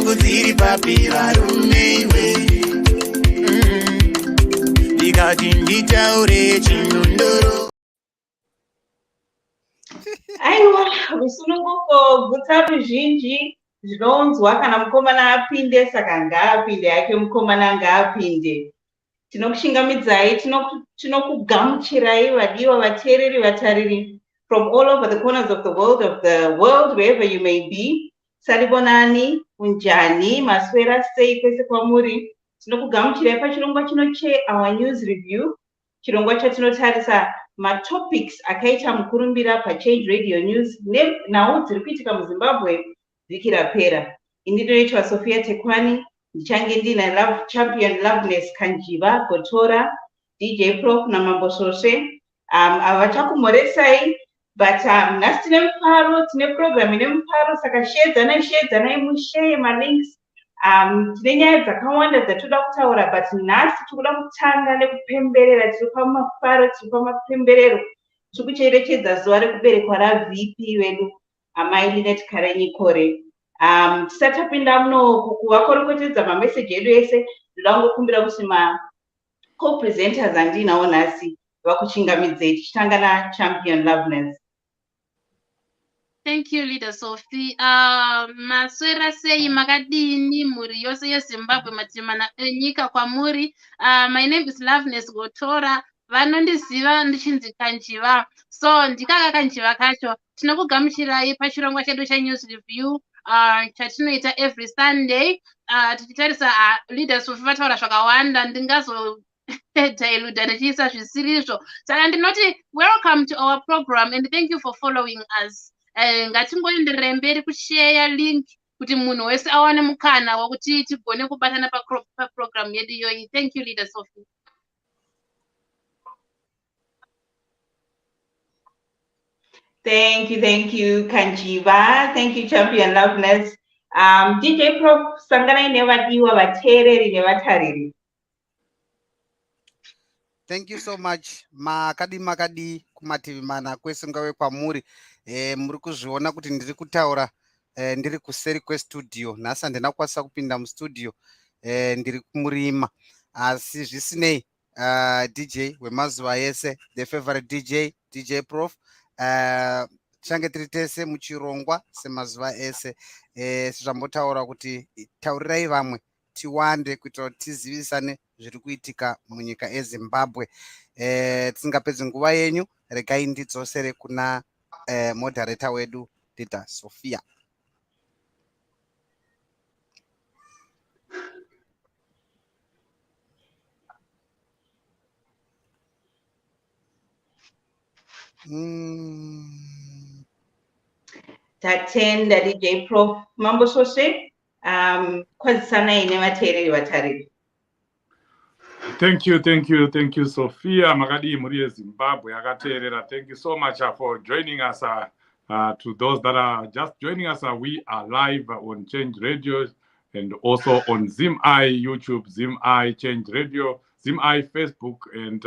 dzangu dziri papira rumeiwe ndikati nditaure chinondoro. Aiwa, rusununguko guta ruzhinji zvinonzwa kana mukomana apinde, saka ngaapinde yake mukomana ngaapinde. Tinokushingamidzai, tinokugamuchirai vadiwa, vateereri, vatariri from all over the corners of the world, wherever you may be. Saribonani, unjani, maswera sei kwese kwamuri. Tinokugamuchirai pachirongwa chinoche our news review. Chirongwa chatinotarisa matopics akaita mukurumbira paChange Radio News nhau dziri kuitika muZimbabwe vhiki rapera. Ini ndinoitwa Sophia Tekwani, ndichange ndina champion Loveness Kanjiva Gotora, DJ Prof naMambo Sose. Avachakumoresai, but nhasi tine mufaro, tine program ine mufaro, saka shedzanai mushare malinks. Tine nyaya dzakawanda dzatoda kutaura, but nhasi tikuda kutanga nekupemberera, tiri pamafaro, tiri pamapemberero, tiri kucherechedza zuva rekuberekwa raVP wedu amai Linet Karenyi Kore. Tisati tapinda muno kuvakorokotedza mameseji edu ese, ndoda kungokumbira kuti co-presenters andinawo nhasi vakuchingamidzei, tichitanga naChampion Loveness. Thank you, Leader Sophie. Maswera sei makadini muri yose yeZimbabwe matimana nyika kwamuri. My name is Loveness Gotora. Vanondiziva ndichinzi Kanjiva. So ndikaka Kanjiva kacho. Tinokugamuchirai pachirongwa chedu chaNews Review. Chatinoita every Sunday. Tichitarisa Leader Sophie vataura zvakawanda ndingazo diluda ndichiisa zvisirizvo. Saka ndinoti welcome to our program and thank you for following us. Ngatingoenderera mberi kushare link kuti munhu wese awane mukana wekuti tigone kubatana paprogram yedu iyoyi. Thank you, Leader Sophie. Thank you, Kanjiva. Thank you, Champion Loveness. DJ Prof, sanganai nevadiwa, vateereri nevatariri. Thank you so much. Makadi kumativi mana kwese ngawe kwamuri. Muri kuzviona kuti ndiri kutaura ndiri kuseri kwestudio. Nhasi handina kukwanisa kupinda mustudio, ndiri kumurima. Asi zvisinei, DJ wemazuva ese, the favorite DJ Prof, change tiri tese muchirongwa semazuva ese. Zvambotaura kuti taurirai vamwe tiwande kuitira kuti tizivisane zviri kuitika munyika yeZimbabwe. Tisingapedzi nguva yenyu, regai ndidzosere kuna moderator wedu Leader Sophia. Tatenda DJ Prof Mambo Sose, kwazisanai nevateereri vatariri. Thank you, Sophia. Makadi muri yeZimbabwe akateerera. Thank you so much for joining us. To those that are just joining us, we are live on Change Radio and also on ZimEye YouTube, ZimEye Change Radio, ZimEye Facebook, and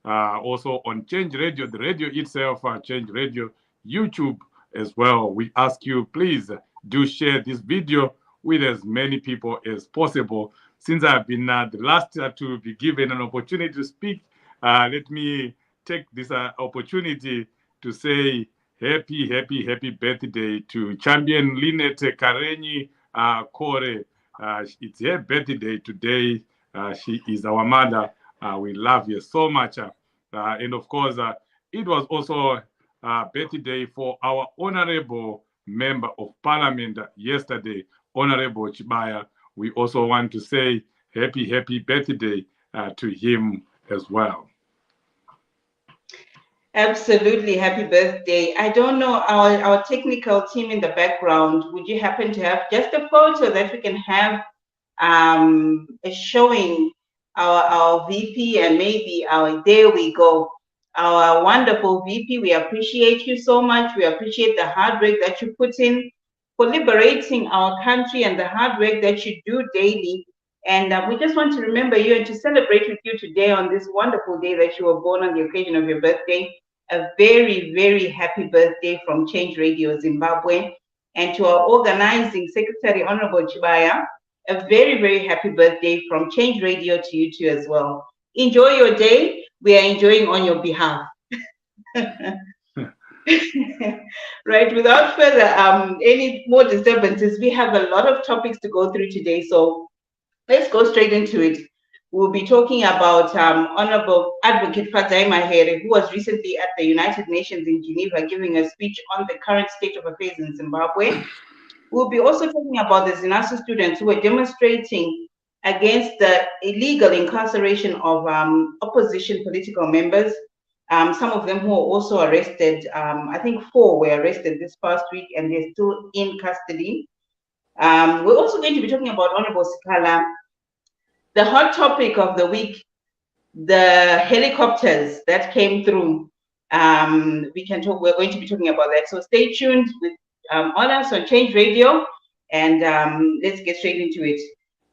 also on Change Radio, the radio itself, Change Radio YouTube as well. We ask you, please do share this video with as many people as possible. Since I've been the last to be given an opportunity to speak, let me take this opportunity to say happy birthday to Champion Linet Karenyi Kore. It's her birthday today. She is our mother. We love you so much. And of course, it was also a birthday for our honorable member of parliament yesterday, Honorable Chibaya. We also want to say happy birthday to him as well. Absolutely, happy birthday. I don't know, our technical team in the background, would you happen to have just a photo that we can have showing our VP and maybe there we go. Our wonderful VP, we appreciate you so much. We appreciate the hard work that you put in for liberating our country and the hard work that you do daily. And we just want to remember you and to celebrate with you today on this wonderful day that you were born on the occasion of your birthday. A very, very happy birthday from Change Radio Zimbabwe. and to our organizing secretary, Honorable Chibaya, a very, very happy birthday from Change Radio to you too as well. Enjoy your day. We are enjoying on your behalf. Right, without further any more disturbances, we have a lot of topics to go through today, so let's go straight into it. We'll be talking about Honorable Advocate Fadzai Mahere, who was recently at the United Nations in Geneva giving a speech on the current state of affairs in Zimbabwe. We'll be also talking about the Zinasu students who were demonstrating against the illegal incarceration of opposition political members. Some of them who were also arrested, I think 4 were arrested this past week and they're still in custody. We're also going to be talking about Honorable Sikala. The hot topic of the week, the helicopters that came through. We're going to be talking about that. So stay tuned with on us on Change Radio, and let's get straight into it.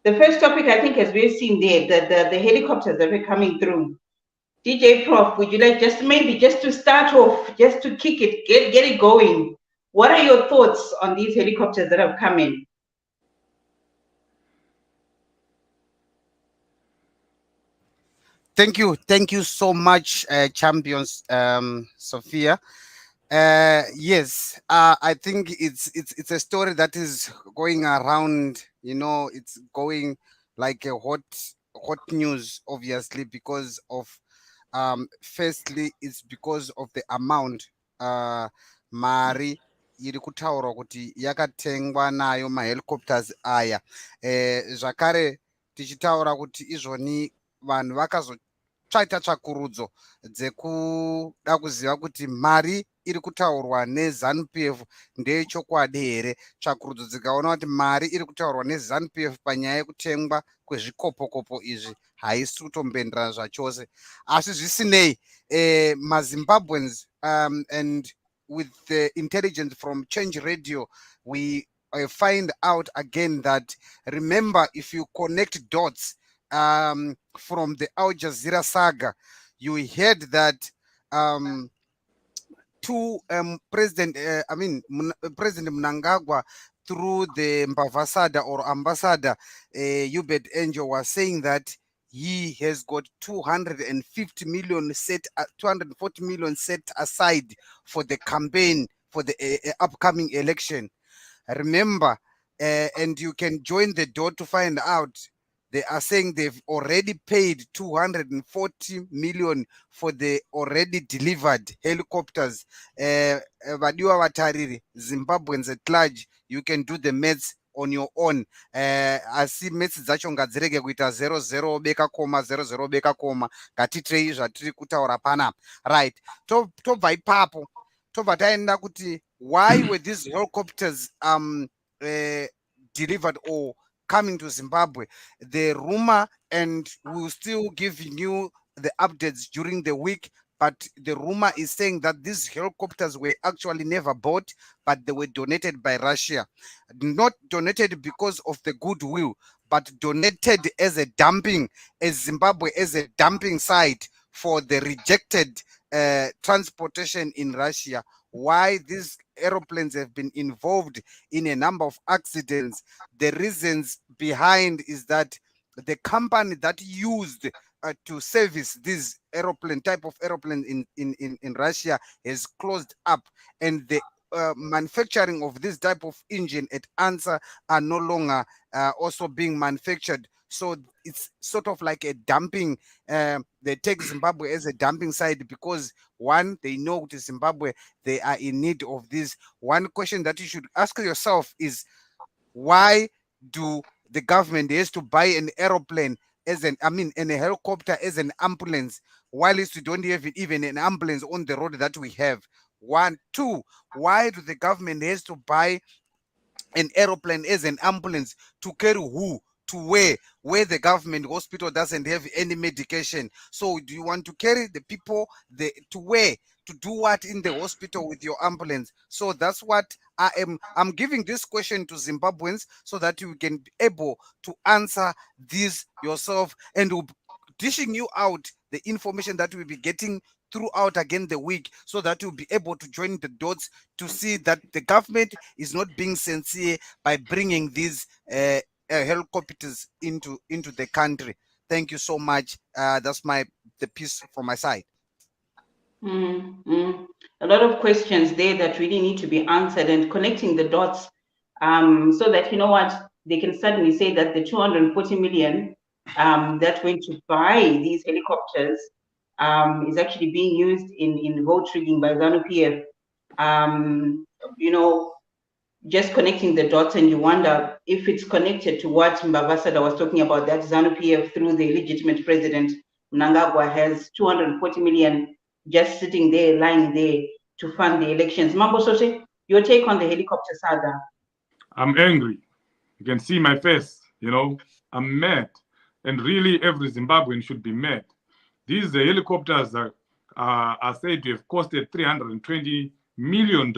The first topic, I think, as we've seen there, the helicopters that were coming through. DJ Prof, would you like just to start off, just to kick it, get it going? What are your thoughts on these helicopters that have come in? Thank you so much, champions, Sophia. Yes, I think it's a story that is going around. You know, it's going like a hot news, obviously, because of firstly, it's because of the amount mari iri kutaurwa kuti yakatengwa nayo mahelicopters aya. Zvakare tichitaura kuti izvoni vanhu vakazotsvaita tsvakurudzo dzekuda kuziva kuti mari iri kutaurwa neZANU-PF ndeyechokwadi here. Tsvakurudzo dzikaona kuti mari iri kutaurwa neZANU-PF panyaya yekutengwa kwezvikopokopo izvi haisi kutombenderana zvachose. Asi zvisinei, maZimbabweans and with the intelligence from Change Radio, we find out again that, remember, if you connect dots from the Al Jazeera saga, you heard that President Mnagagwa, through the Mbavasada or ambassador Hubert Angel, was saying that he has got 240 million set aside for the campaign for the upcoming election. Remember, and you can join the dot to find out. They are saying they've already paid 240 million for the already delivered helicopters. Zimbabweans at large, you can do the maths on your own. Asi maths dzacho ngadzirege kuita 00 beka koma 00 beka koma ngatitrei zvatiri kutaura panapa. Right. Tobva ipapo tobva taenda kuti why were these helicopters delivered or coming to Zimbabwe? The rumor, and we'll still giving you the updates during the week, but the rumor is saying that these helicopters were actually never bought, but they were donated by Russia. Not donated because of the goodwill, but donated as a dumping, as Zimbabwe as a dumping site for the rejected transportation in Russia. Why these aeroplanes have been involved in a number of accidents, the reasons behind is that the company that used to service this type of aeroplane in Russia has closed up, and the manufacturing of this type of engine at ANSA are no longer also being manufactured. So it's sort of like a dumping. They take Zimbabwe as a dumping site because, one, they know to Zimbabwe they are in need of this. One question that you should ask yourself is, why do the government has to buy an aeroplane and a helicopter as an ambulance, while we don't have even an ambulance on the road that we have? 1, 2, why do the government has to buy an aeroplane as an ambulance to carry who? To where the government hospital doesn't have any medication? So do you want to carry the people to where? To do what in the hospital with your ambulance? So that's what I'm giving this question to Zimbabweans so that you can be able to answer this yourself, and we'll dishing you out the information that we'll be getting throughout again the week, so that you'll be able to join the dots to see that the government is not being sincere by bringing these helicopters into the country. Thank you so much. That's the piece from my side. A lot of questions there that really need to be answered, and connecting the dots, so that, you know what, they can suddenly say that the 240 million that went to buy these helicopters is actually being used in vote rigging by ZANU-PF. You know, just connecting the dots, and you wonder if it's connected to what Mbavasada was talking about, that ZANU-PF through the legitimate president Mnagagwa has 240 million just sitting there, lying there to fund the elections. Mambo Soshe, your take on the helicopter saga? I'm angry. You can see my face, you know, I'm mad. And really every Zimbabwean should be mad. These helicopters are said to have costed $320 million.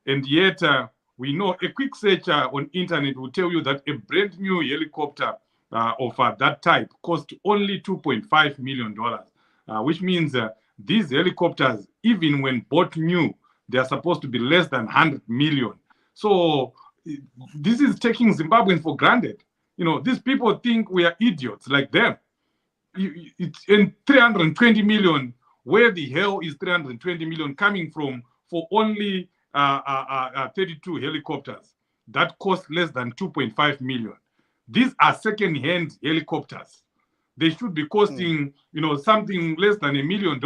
And yet we know a quick search on internet will tell you that a brand new helicopter of that type cost only $2.5 million, which means these helicopters, even when bought new, they are supposed to be less than 100 million. So this is taking Zimbabweans for granted. You know, these people think we are idiots like them. It's in 320 million. Where the hell is 320 million coming from for only 32 helicopters that cost less than 2.5 million? These are second-hand helicopters. They should be costing, you know, something less than $1 million.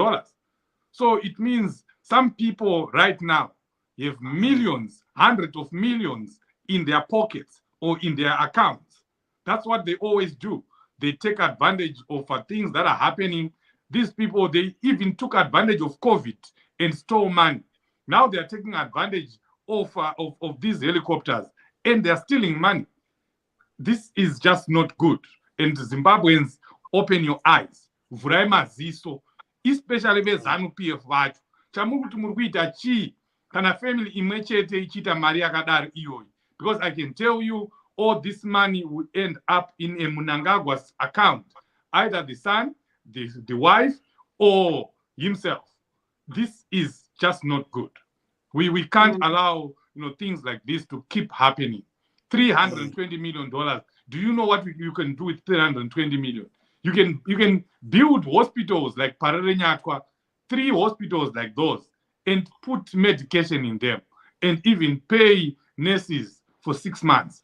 So it means some people right now have millions, hundreds of millions in their pockets or in their accounts. That's what they always do. They take advantage of things that are happening. These people, they even took advantage of COVID and stole money. Now they are taking advantage of these helicopters, and they're stealing money. This is just not good. And Zimbabweans, open your eyes. Vurai maziso, especially vezanu-PF vacho. Chamukuti muri kuita chii kana family imwe chete ichiita mari yakadaro iyoyi? Because I can tell you, all this money will end up in a Mnagagwa's account, either the son, the wife, or himself. This is just not good. We can't allow, you know, things like this to keep happening. $320 million. Do you know what you can do with 320 million? You can build hospitals like Pararenyatwa, 3 hospitals like those, and put medication in them, and even pay nurses for 6 months.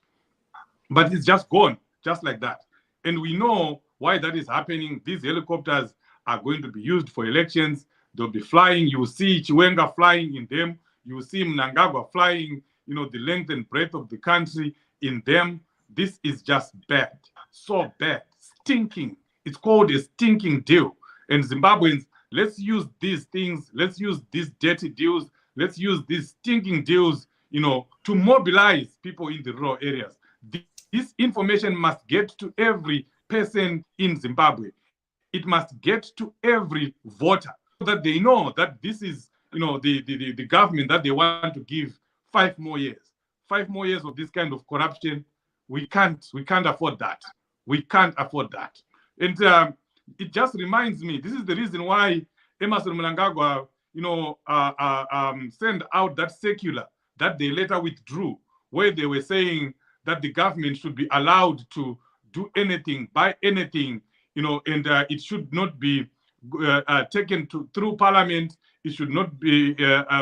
But it's just gone, just like that. And we know why that is happening. These helicopters are going to be used for elections. They'll be flying. You will see Chiwenga flying in them. You will see Mnagagwa flying, you know, the length and breadth of the country in them. This is just bad, so bad, stinking. It's called a stinking deal. And Zimbabweans, let's use these things. Let's use these dirty deals. Let's use these stinking deals, you know, to mobilize people in the rural areas. This information must get to every person in Zimbabwe. It must get to every voter so that they know that this is, you know, the government that they want to give 5 more years. 5 more years of this kind of corruption. We can't afford that. We can't afford that. And it just reminds me, this is the reason why Emmerson Mnagagwa, you know, sent out that circular that they later withdrew, where they were saying that the government should be allowed to do anything, buy anything, you know, and it should not be taken through parliament. It should not be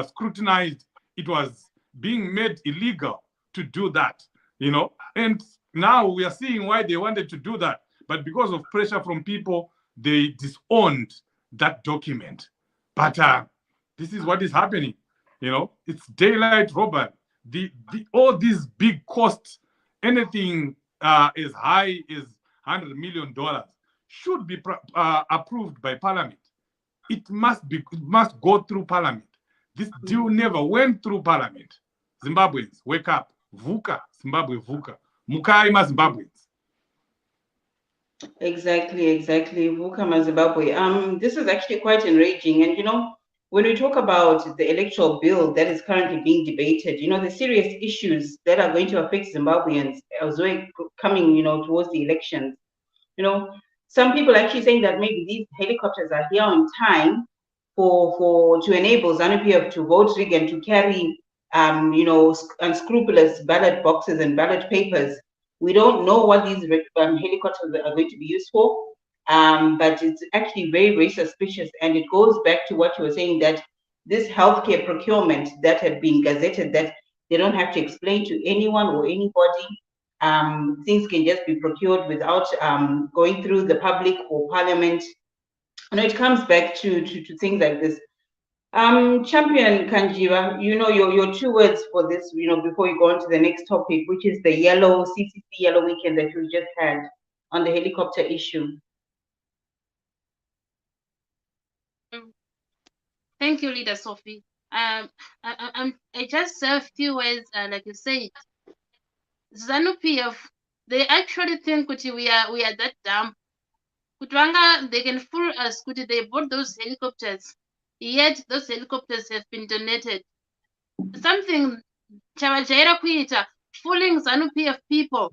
scrutinized. It was being made illegal to do that, you know. And now we are seeing why they wanted to do that. But because of pressure from people, they disowned that document. But this is what is happening, you know. It's daylight robbery. All these big costs, anything as high as $100 million should be approved by parliament. It must go through parliament. This deal never went through parliament. Zimbabweans, wake up. Vuka, Zimbabwe, vuka. Mukai ma Zimbabweans. Exactly. Vuka Zimbabwe. This is actually quite enraging. And, you know, when we talk about the electoral bill that is currently being debated, you know, the serious issues that are going to affect Zimbabweans as we're coming, you know, towards the elections, you know, some people are actually saying that maybe these helicopters are here on time to enable ZANU-PF to vote rig and to carry unscrupulous ballot boxes and ballot papers. We don't know what these helicopters are going to be used for, but it's actually very, very suspicious. And it goes back to what you were saying, that this healthcare procurement that had been gazetted, that they don't have to explain to anyone or anybody. Things can just be procured without going through the public or parliament. And it comes back to things like this. Champion Kanjiva, your 2 words for this, before you go on to the next topic, which is the CCC Yellow weekend that you just had on the helicopter issue. Thank you, Leader Sophie. I just say a few words, like you said. ZANU-PF, they actually think we are that dumb. Kutwanga, they can fool us. They bought those helicopters, yet those helicopters have been donated. Something Chavajaira Kuita fooling ZANU-PF people.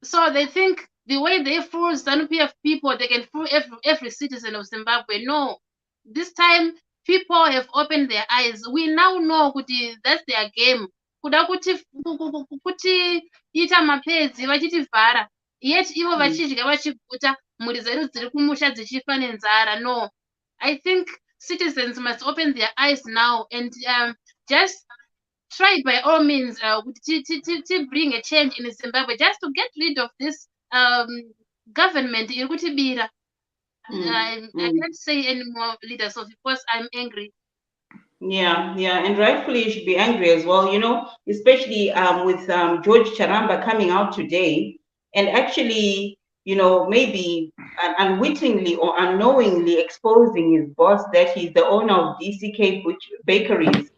So they think the way they fool ZANU-PF people, they can fool every citizen of Zimbabwe. No, this time people have opened their eyes. We now know that's their game. Kuda kuti ita mapedzi vachitivhara, yet ivo vachidya vachiguta, mhuri dzedu dziri kumusha dzichifa nenzara. No, I think citizens must open their eyes now and just try by all means to bring a change in Zimbabwe, just to get rid of this government. I can't say anymore, leaders, of course I'm angry. Yeah, and rightfully you should be angry as well, especially with George Charamba coming out today and actually, maybe unwittingly or unknowingly exposing his boss, that he's the owner of DCK Bakeries.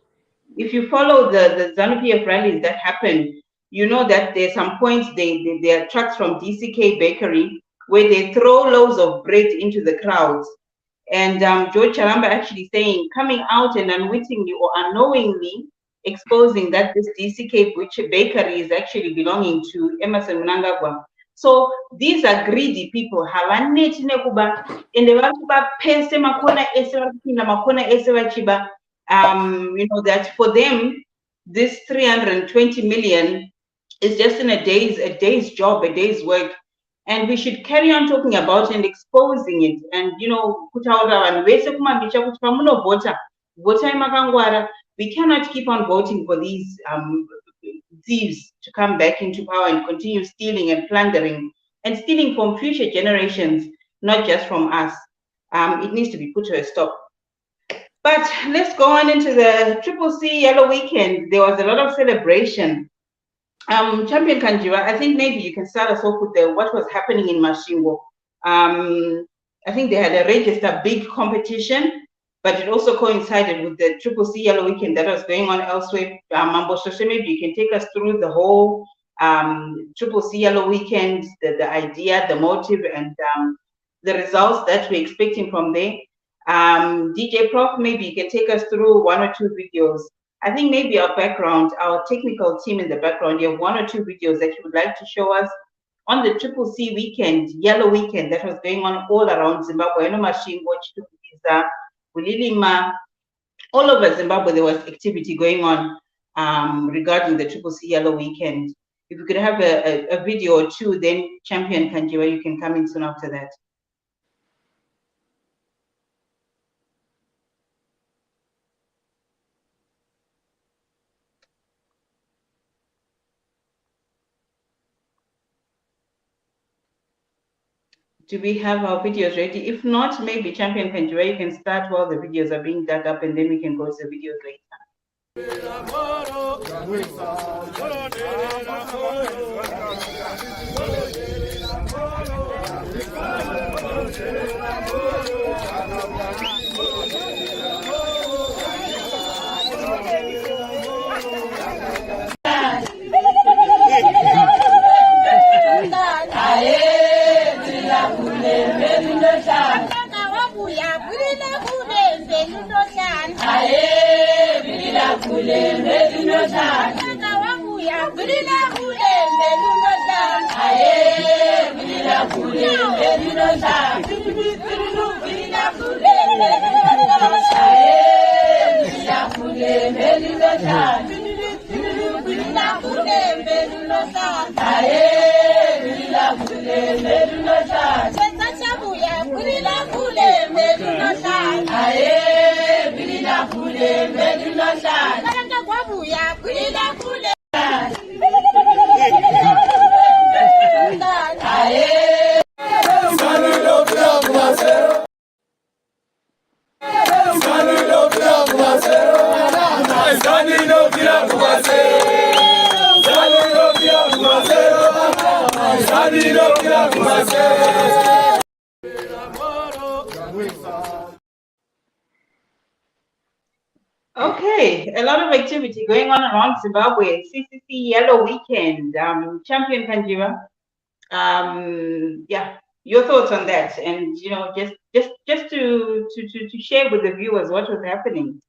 If you follow the ZANU-PF rallies that happen, you know that there's some points there are trucks from DCK Bakery where they throw loaves of bread into the crowds. And George Charamba actually coming out and unwittingly or unknowingly exposing that this DCK Bakery is actually belonging to Emerson Mnagagwa. So these are greedy people. That for them, this 320 million is just in a day's job, a day's work. And we should carry on talking about it and exposing it. And, we cannot keep on voting for these thieves to come back into power and continue stealing and plundering and stealing from future generations, not just from us. It needs to be put to a stop. But let's go on into the CCC Yellow weekend. There was a lot of celebration. Champion Kanjiva, I think maybe you can start us off with what was happening in Masvingo. I think they had a register big competition, but it also coincided with the CCC Yellow weekend that was going on elsewhere. Mambo Shoshe, maybe you can take us through the whole CCC Yellow weekend, the idea, the motive, and the results that we're expecting from there. DJ Prof, maybe you can take us through 1 or 2 videos. I think maybe our background, our technical team in the background, you have 1 or 2 videos that you would like to show us on the CCC weekend, Yellow weekend, that was going on all around Zimbabwe. All over Zimbabwe, there was activity going on regarding the CCC Yellow weekend. If you could have a video or 2, then Champion Kanjiva, you can come in soon after that. Do we have our videos ready? If not, maybe Champion Kanjiva, you can start while the videos are being dug up, and then we can go to the videos later. Aye, Okay, a lot of activity going on around Zimbabwe. CCC Yellow weekend. Champion Kanjiva. Yeah, your thoughts on that, and just to share with the viewers what was happening.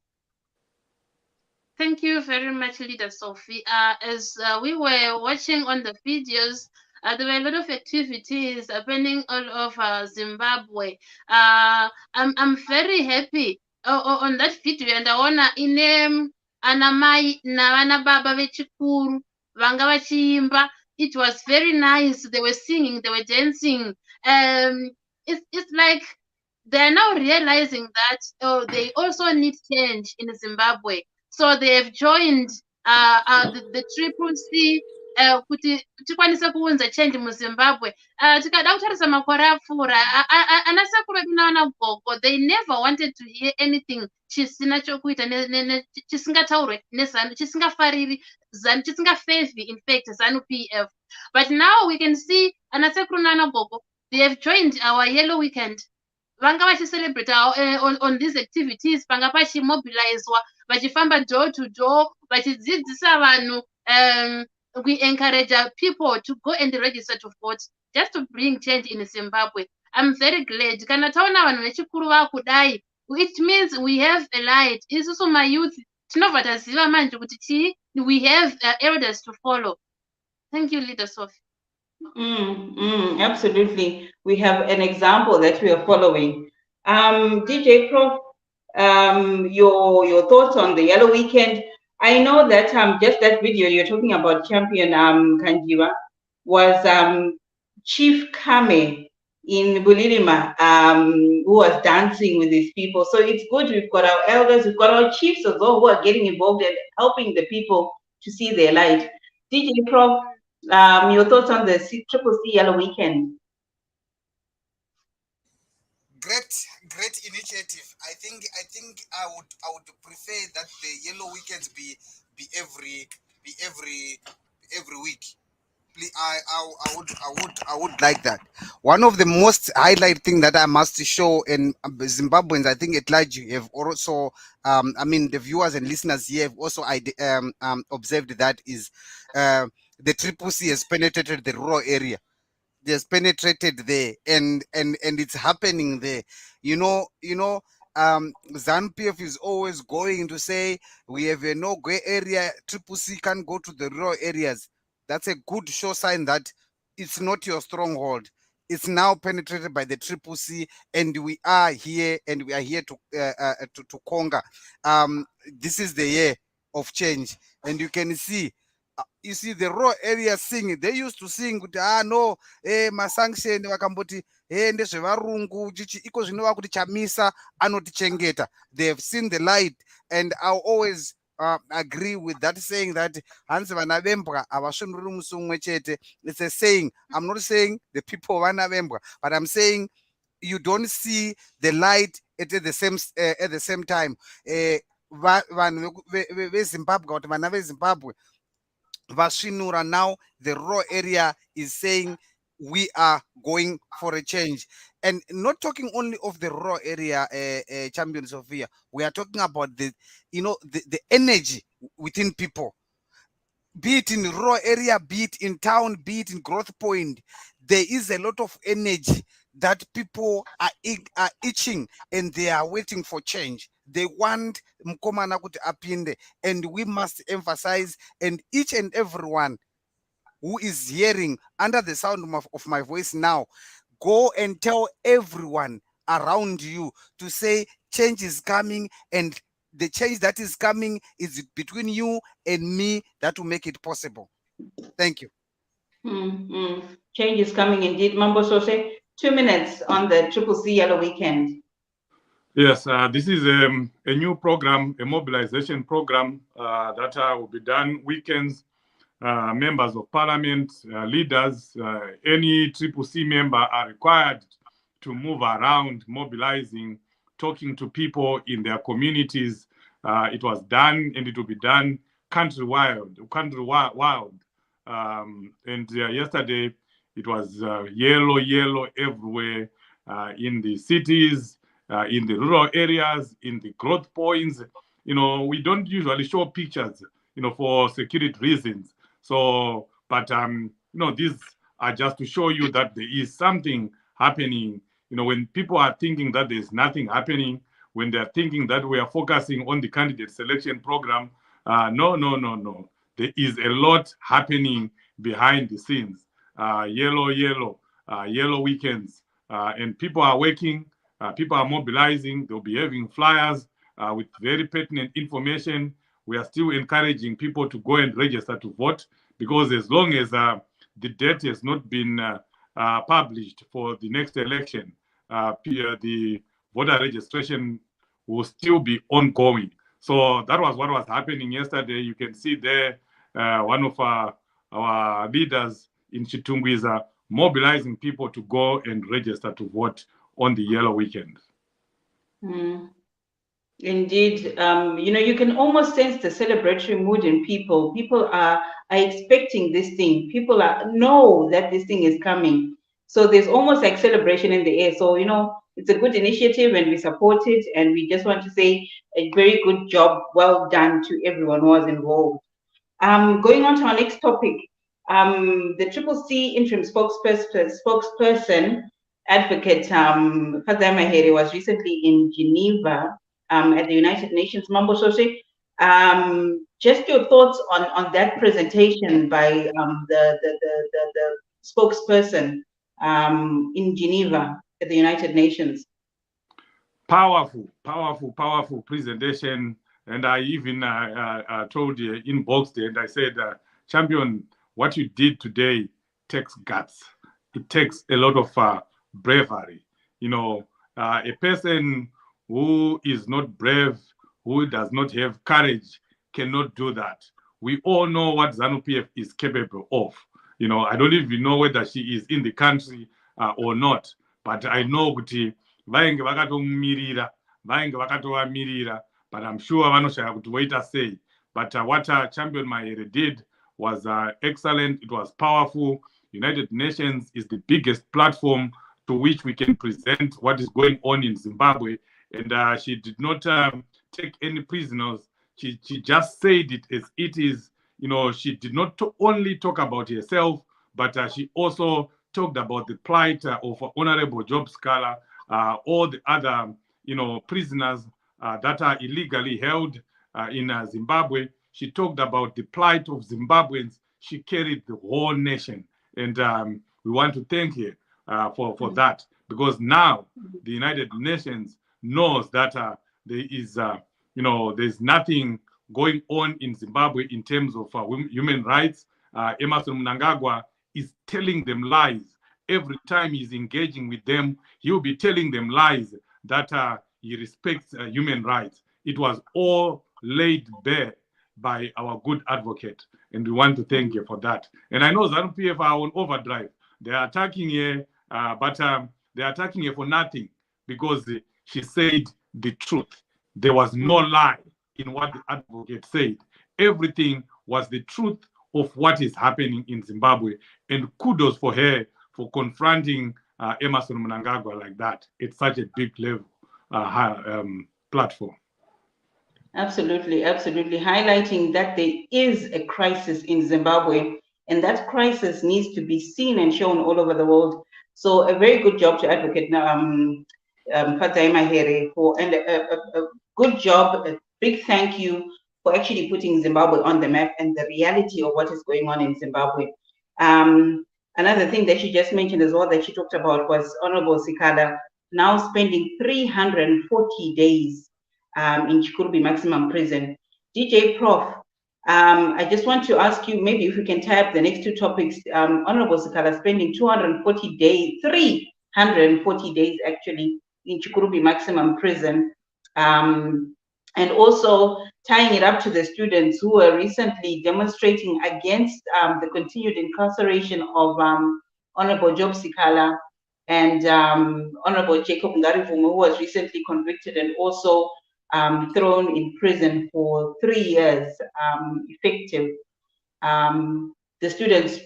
Thank you very much, Leader Sophie. As we were watching on the videos, there were a lot of activities happening all over Zimbabwe. I'm very happy on that video, and I wanna ine anamai navana baba vechikuru vanga vachiimba. It was very nice. They were singing, they were dancing. It's like they're now realizing that they also need change in Zimbabwe. So they have joined the Triple C kuti tikwanise kuunza change muZimbabwe. Tikada kutarisa makore apfuura ana sakuru edu navana gogo, they never wanted to hear anything chisina chokuita chisingataurwe nezanu, chisingafariri zanu, chisingafavor in fact zanu PF. But now we can see ana sekuru nana gogo, they have joined our yellow weekend. Vanga vachicelebrate on these activities, panga pachimobilizwa, vachifamba door to door, vachidzidzisa vanhu. We encourage people to go and register to vote just to bring change in Zimbabwe. I'm very glad. Kana taona vanhu vechikuru vakudai, it means we have a light. Isusu my youth, tinobva taziva manje kuti we have elders to follow. Thank you, Leader Sophie. Absolutely. We have an example that we are following. DJ Prof, your thoughts on the Yellow Weekend. I know that just that video you're talking about, Champion Kanjiva, was Chief Kame in Bulilima, who was dancing with these people. So it's good we've got our elders, we've got our chiefs as well who are getting involved and helping the people to see their light. DJ Prof, your thoughts on the Triple C Yellow Weekend? Great initiative. I think I would prefer that the Yellow Weekends be every week. I would like that. One of the most highlight thing that I must show in Zimbabweans, I think at large you have also, the viewers and listeners here have also observed that is the Triple C has penetrated the rural area. Has penetrated there, and it's happening there. ZANU-PF is always going to say we have a no-go area. Triple C can't go to the rural areas. That's a good show sign that it's not your stronghold. It's now penetrated by the Triple C, and we are here, to conquer. This is the year of change, and you can see. You see the raw area singing. They used to sing no masanction vakamboti ndezvevarungu iko zvinova kuti chamisa anotichengeta. They have seen the light, and I always agree with that saying that hanzi vana vembwa havasvinuri musi umwe chete. It's a saying. I'm not saying the people vana vembwa, but I'm saying you don't see the light at the same time. Vanhu veZimbabwe kuti vana veZimbabwe Vashinura, now the raw area is saying we are going for a change, and not talking only of the raw area, Champion Sophia. We are talking about the energy within people, be it in raw area, be it in town, be it in growth point. There is a lot of energy that people are itching, and they are waiting for change. They want Mkomana kuti apinde, and we must emphasize, and each and everyone who is hearing under the sound of my voice now, go and tell everyone around you to say change is coming, and the change that is coming is between you and me that will make it possible. Thank you. Change is coming indeed. Mambo Sose, 2 minutes on the CCC Yellow weekend. Yes, this is a new program, a mobilization program that will be done weekends. Members of parliament, leaders, any CCC member are required to move around, mobilizing, talking to people in their communities. It was done and it will be done countrywide. And yesterday it was yellow everywhere in the cities, in the rural areas, in the growth points. You know, we don't usually show pictures, you know, for security reasons. So, but you know, these are just to show you that there is something happening. You know, when people are thinking that there's nothing happening, when they're thinking that we are focusing on the candidate selection program, no. There is a lot happening behind the scenes. Yellow weekends, and people are working, people are mobilizing. They'll be having flyers with very pertinent information. We are still encouraging people to go and register to vote, because as long as the date has not been published for the next election, the voter registration will still be ongoing. So that was what was happening yesterday. You can see there one of our leaders in Chitungwiza mobilizing people to go and register to vote on the yellow weekend. Indeed, you know, you can almost sense the celebratory mood in people. People are expecting this thing. People know that this thing is coming. So there's almost like celebration in the air. So, you know, it's a good initiative and we support it. And we just want to say a very good job, well done to everyone who was involved. Going on to our next topic, the CCC interim spokesperson, advocate Fadzai Mahere, was recently in Geneva at the United Nations. Mambo Sose, just your thoughts on that presentation by the spokesperson in Geneva at the United Nations. Powerful presentation. And I even told you inboxed it, and I said, champion, what you did today takes guts. It takes a lot of bravery. You know, a person who is not brave, who does not have courage, cannot do that. We all know what ZANU-PF is capable of. You know, I don't even know whether she is in the country or not, but I know kuti vainge vakatomirira, but I'm sure vanoshaya kuti voita sei. But what Champion Mahere did was excellent. It was powerful. United Nations is the biggest platform to which we can present what is going on in Zimbabwe. And she did not take any prisoners. She just said it as it is. You know, she did not only talk about herself, but she also talked about the plight of Honorable Job Scala, all the other, you know, prisoners that are illegally held in Zimbabwe. She talked about the plight of Zimbabweans. She carried the whole nation. And we want to thank her for that, because now the United Nations knows that there is, you know, there's nothing going on in Zimbabwe in terms of human rights. Emmerson Mnagagwa is telling them lies. Every time he's engaging with them, he'll be telling them lies that he respects human rights. It was all laid bare by our good advocate, and we want to thank you for that. And I know ZANU-PF are on overdrive. They are attacking her, but they are attacking her for nothing, because she said the truth. There was no lie in what the advocate said. Everything was the truth of what is happening in Zimbabwe, and kudos for her for confronting Emmerson Mnangagwa like that. It's such a big level platform. Absolutely, highlighting that there is a crisis in Zimbabwe, and that crisis needs to be seen and shown all over the world. So a very good job to Advocate Fadzai Mahere and a good job, a big thank you for actually putting Zimbabwe on the map and the reality of what is going on in Zimbabwe. Another thing that she just mentioned as well that she talked about was Honorable Sikala now spending 340 days in Chikurubi Maximum Prison. DJ Prof, I just want to ask you, maybe if we can tie up the next two topics. Honorable Sikala spending 240 days, 340 days actually, in Chikurubi Maximum Prison. And also tying it up to the students who were recently demonstrating against the continued incarceration of Honorable Job Sikala and Honorable Jacob Ngarivumu, who was recently convicted and also thrown in prison for 3 years effective. The students,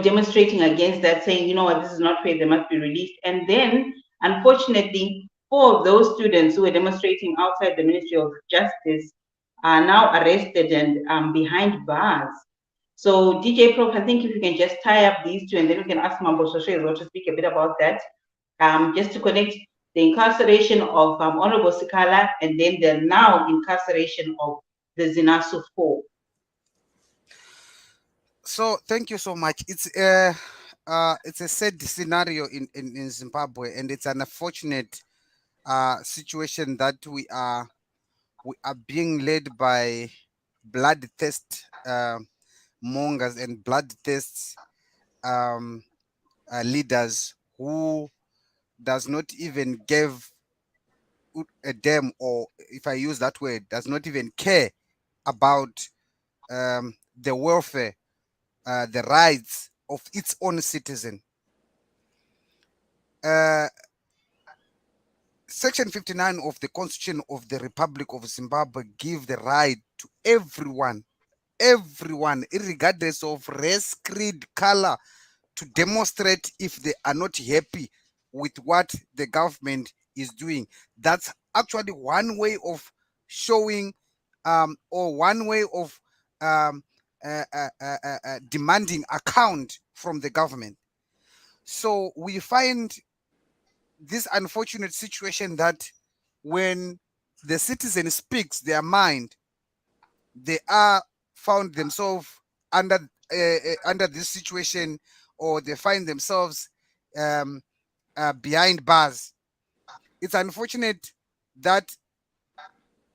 demonstrating against that, saying, what, this is not fair, they must be released. And then, unfortunately, 4 of those students who were demonstrating outside the Ministry of Justice are now arrested and behind bars. So, DJ Prof, I think if you can just tie up these two, and then we can ask Mambo Soshe as well to speak a bit about that, just to connect the incarceration of Honorable Sikala and then the now incarceration of the Zinasu 4. So thank you so much. It's a sad scenario in Zimbabwe, and it's an unfortunate situation that we are being led by bloodthirst mongers and bloodthirst leaders who does not even give a damn, or if I use that word, does not even care about the welfare, the rights of its own citizen. Section 59 of the Constitution of the Republic of Zimbabwe give the right to everyone, regardless of race, creed, color, to demonstrate if they are not happy with what the government is doing. That's actually one way of showing or one way of demanding account from the government. So we find this unfortunate situation that when the citizen speaks their mind, they are found themselves under this situation, or they find themselves behind bars. It's unfortunate that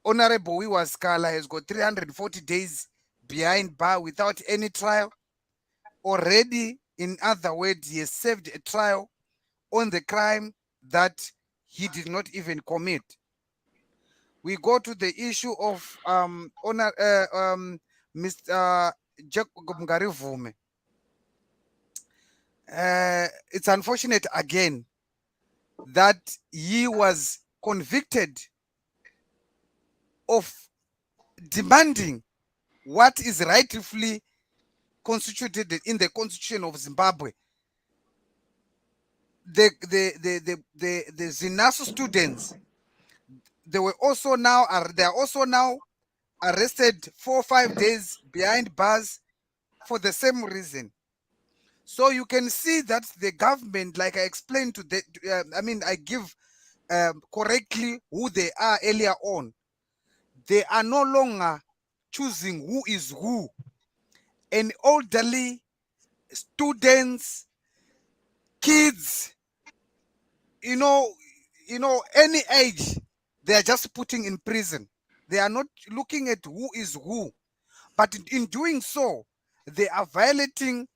Honorable Wiwa Skala has got 340 days behind bar without any trial. Already, in other words, he has served a trial on the crime that he did not even commit. We go to the issue of Mr. Jacob Ngarivume. It's unfortunate again that he was convicted of demanding what is rightfully constituted in the Constitution of Zimbabwe. The Zinasu students, they are also now arrested 4 or 5 days behind bars for the same reason. So you can see that the government, like I explained I give correctly who they are earlier on. They are no longer choosing who is who. And elderly, students, kids, any age, they are just putting in prison. They are not looking at who is who. But in doing so, they are violating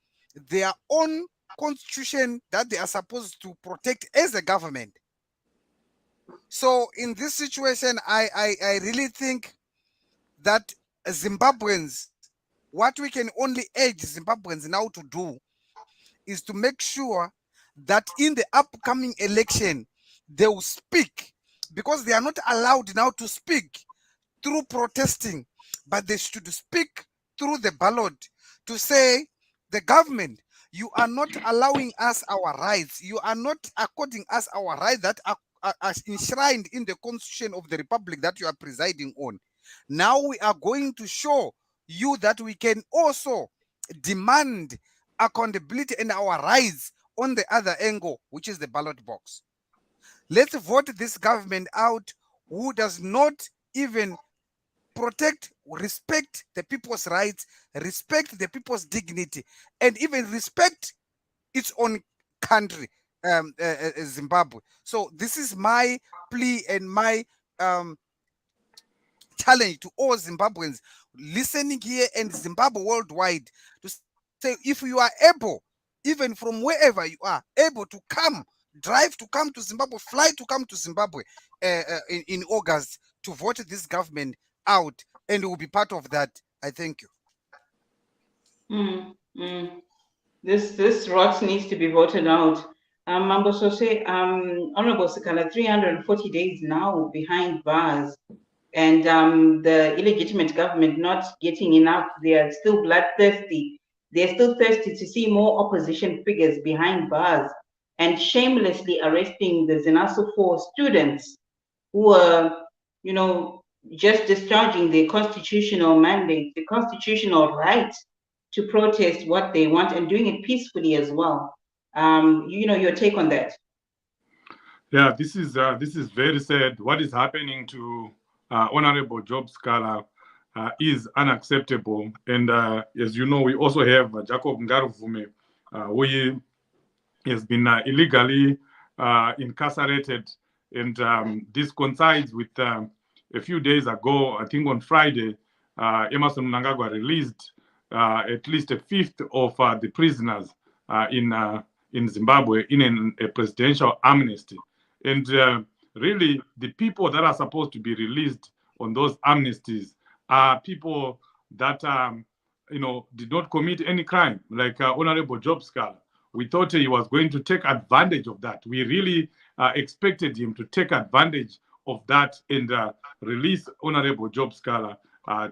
their own constitution that they are supposed to protect as a government. So in this situation, I really think that Zimbabweans, what we can only urge Zimbabweans now to do is to make sure that in the upcoming election, they will speak, because they are not allowed now to speak through protesting, but they should speak through the ballot to say, the government, you are not allowing us our rights. You are not according us our rights that are enshrined in the Constitution of the Republic that you are presiding on. Now we are going to show you that we can also demand accountability and our rights on the other angle, which is the ballot box. Let's vote this government out who does not even protect, respect the people's rights, respect the people's dignity, and even respect its own country, Zimbabwe. So this is my plea and my challenge to all Zimbabweans listening here and Zimbabwe worldwide to say, if you are able, even from wherever you are, able to come, drive to come to Zimbabwe, fly to come to Zimbabwe in August to vote this government out, and will be part of that. I thank you. This rot needs to be voted out. Mambo Sose, Honorable Sekala, 340 days now behind bars, and the illegitimate government not getting enough. They are still bloodthirsty. They're still thirsty to see more opposition figures behind bars and shamelessly arresting the ZINASO 4 students who are, just discharging their constitutional mandate, the constitutional right to protest what they want and doing it peacefully as well. Your take on that? Yeah, this is very sad. What is happening to Honorable Job Scala is unacceptable. And as you know, we also have Jacob Ngaruvume, who has been illegally incarcerated. And this coincides with a few days ago, I think on Friday, Emerson Mnagagwa released at least a fifth of the prisoners in Zimbabwe in a presidential amnesty. And really, the people that are supposed to be released on those amnesties are people that did not commit any crime, like Honorable Job Scala. We thought he was going to take advantage of that. We really expected him to take advantage of that and release Honorable Job Scala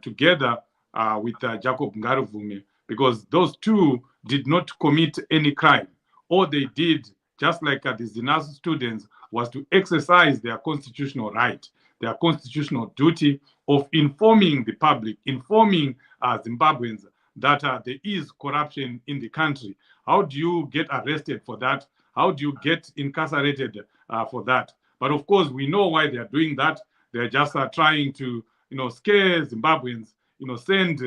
together with Jacob Ngaruvume, because those two did not commit any crime. All they did, just like the ZINASO students, was to exercise their constitutional right, their constitutional duty of informing the public, informing Zimbabweans that there is corruption in the country. How do you get arrested for that? How do you get incarcerated for that? But of course, we know why they are doing that. They're just trying to, scare Zimbabweans, send,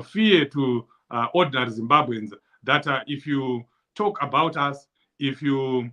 fear to ordinary Zimbabweans that if you talk about us, if you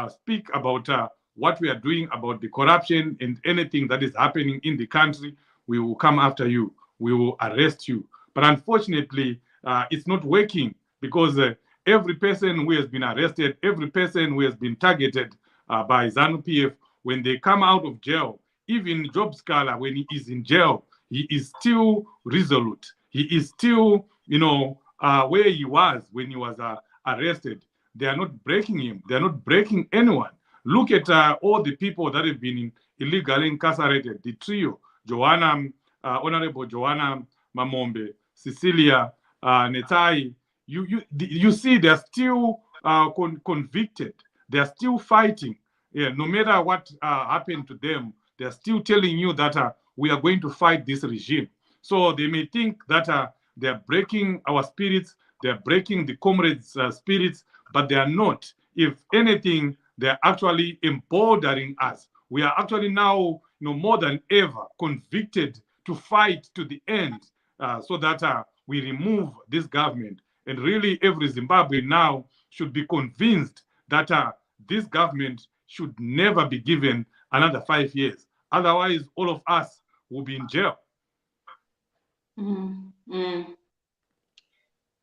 speak about what we are doing about the corruption and anything that is happening in the country, we will come after you. We will arrest you. But unfortunately, it's not working, because every person who has been arrested, every person who has been targeted by ZANU-PF, when they come out of jail, even Job Scala, when he is in jail, he is still resolute. He is still, where he was when he was arrested. They are not breaking him. They are not breaking anyone. Look at all the people that have been illegally incarcerated. The trio, Honorable Joanna Mamombe, Cecilia Netai. You see, they're still convicted. They're still fighting. Yeah, no matter what happened to them, they're still telling you that we are going to fight this regime. So they may think that they're breaking our spirits, they're breaking the comrades' spirits, but they are not. If anything, they're actually emboldening us. We are actually now, more than ever, convicted to fight to the end so that we remove this government. And really, every Zimbabwean now should be convinced that this government should never be given another 5 years. Otherwise, all of us will be in jail.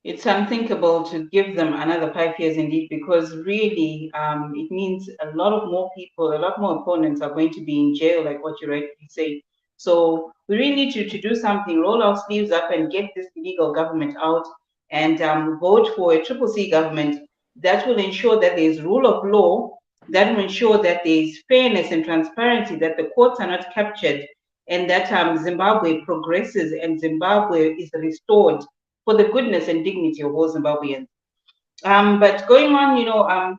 It's unthinkable to give them another 5 years indeed, because really it means a lot more opponents are going to be in jail, like what you rightly say. So we really need to do something, roll our sleeves up and get this illegal government out and vote for a CCC government that will ensure that there is rule of law, that will ensure that there is fairness and transparency, that the courts are not captured, and that Zimbabwe progresses and Zimbabwe is restored for the goodness and dignity of all Zimbabweans. But going on,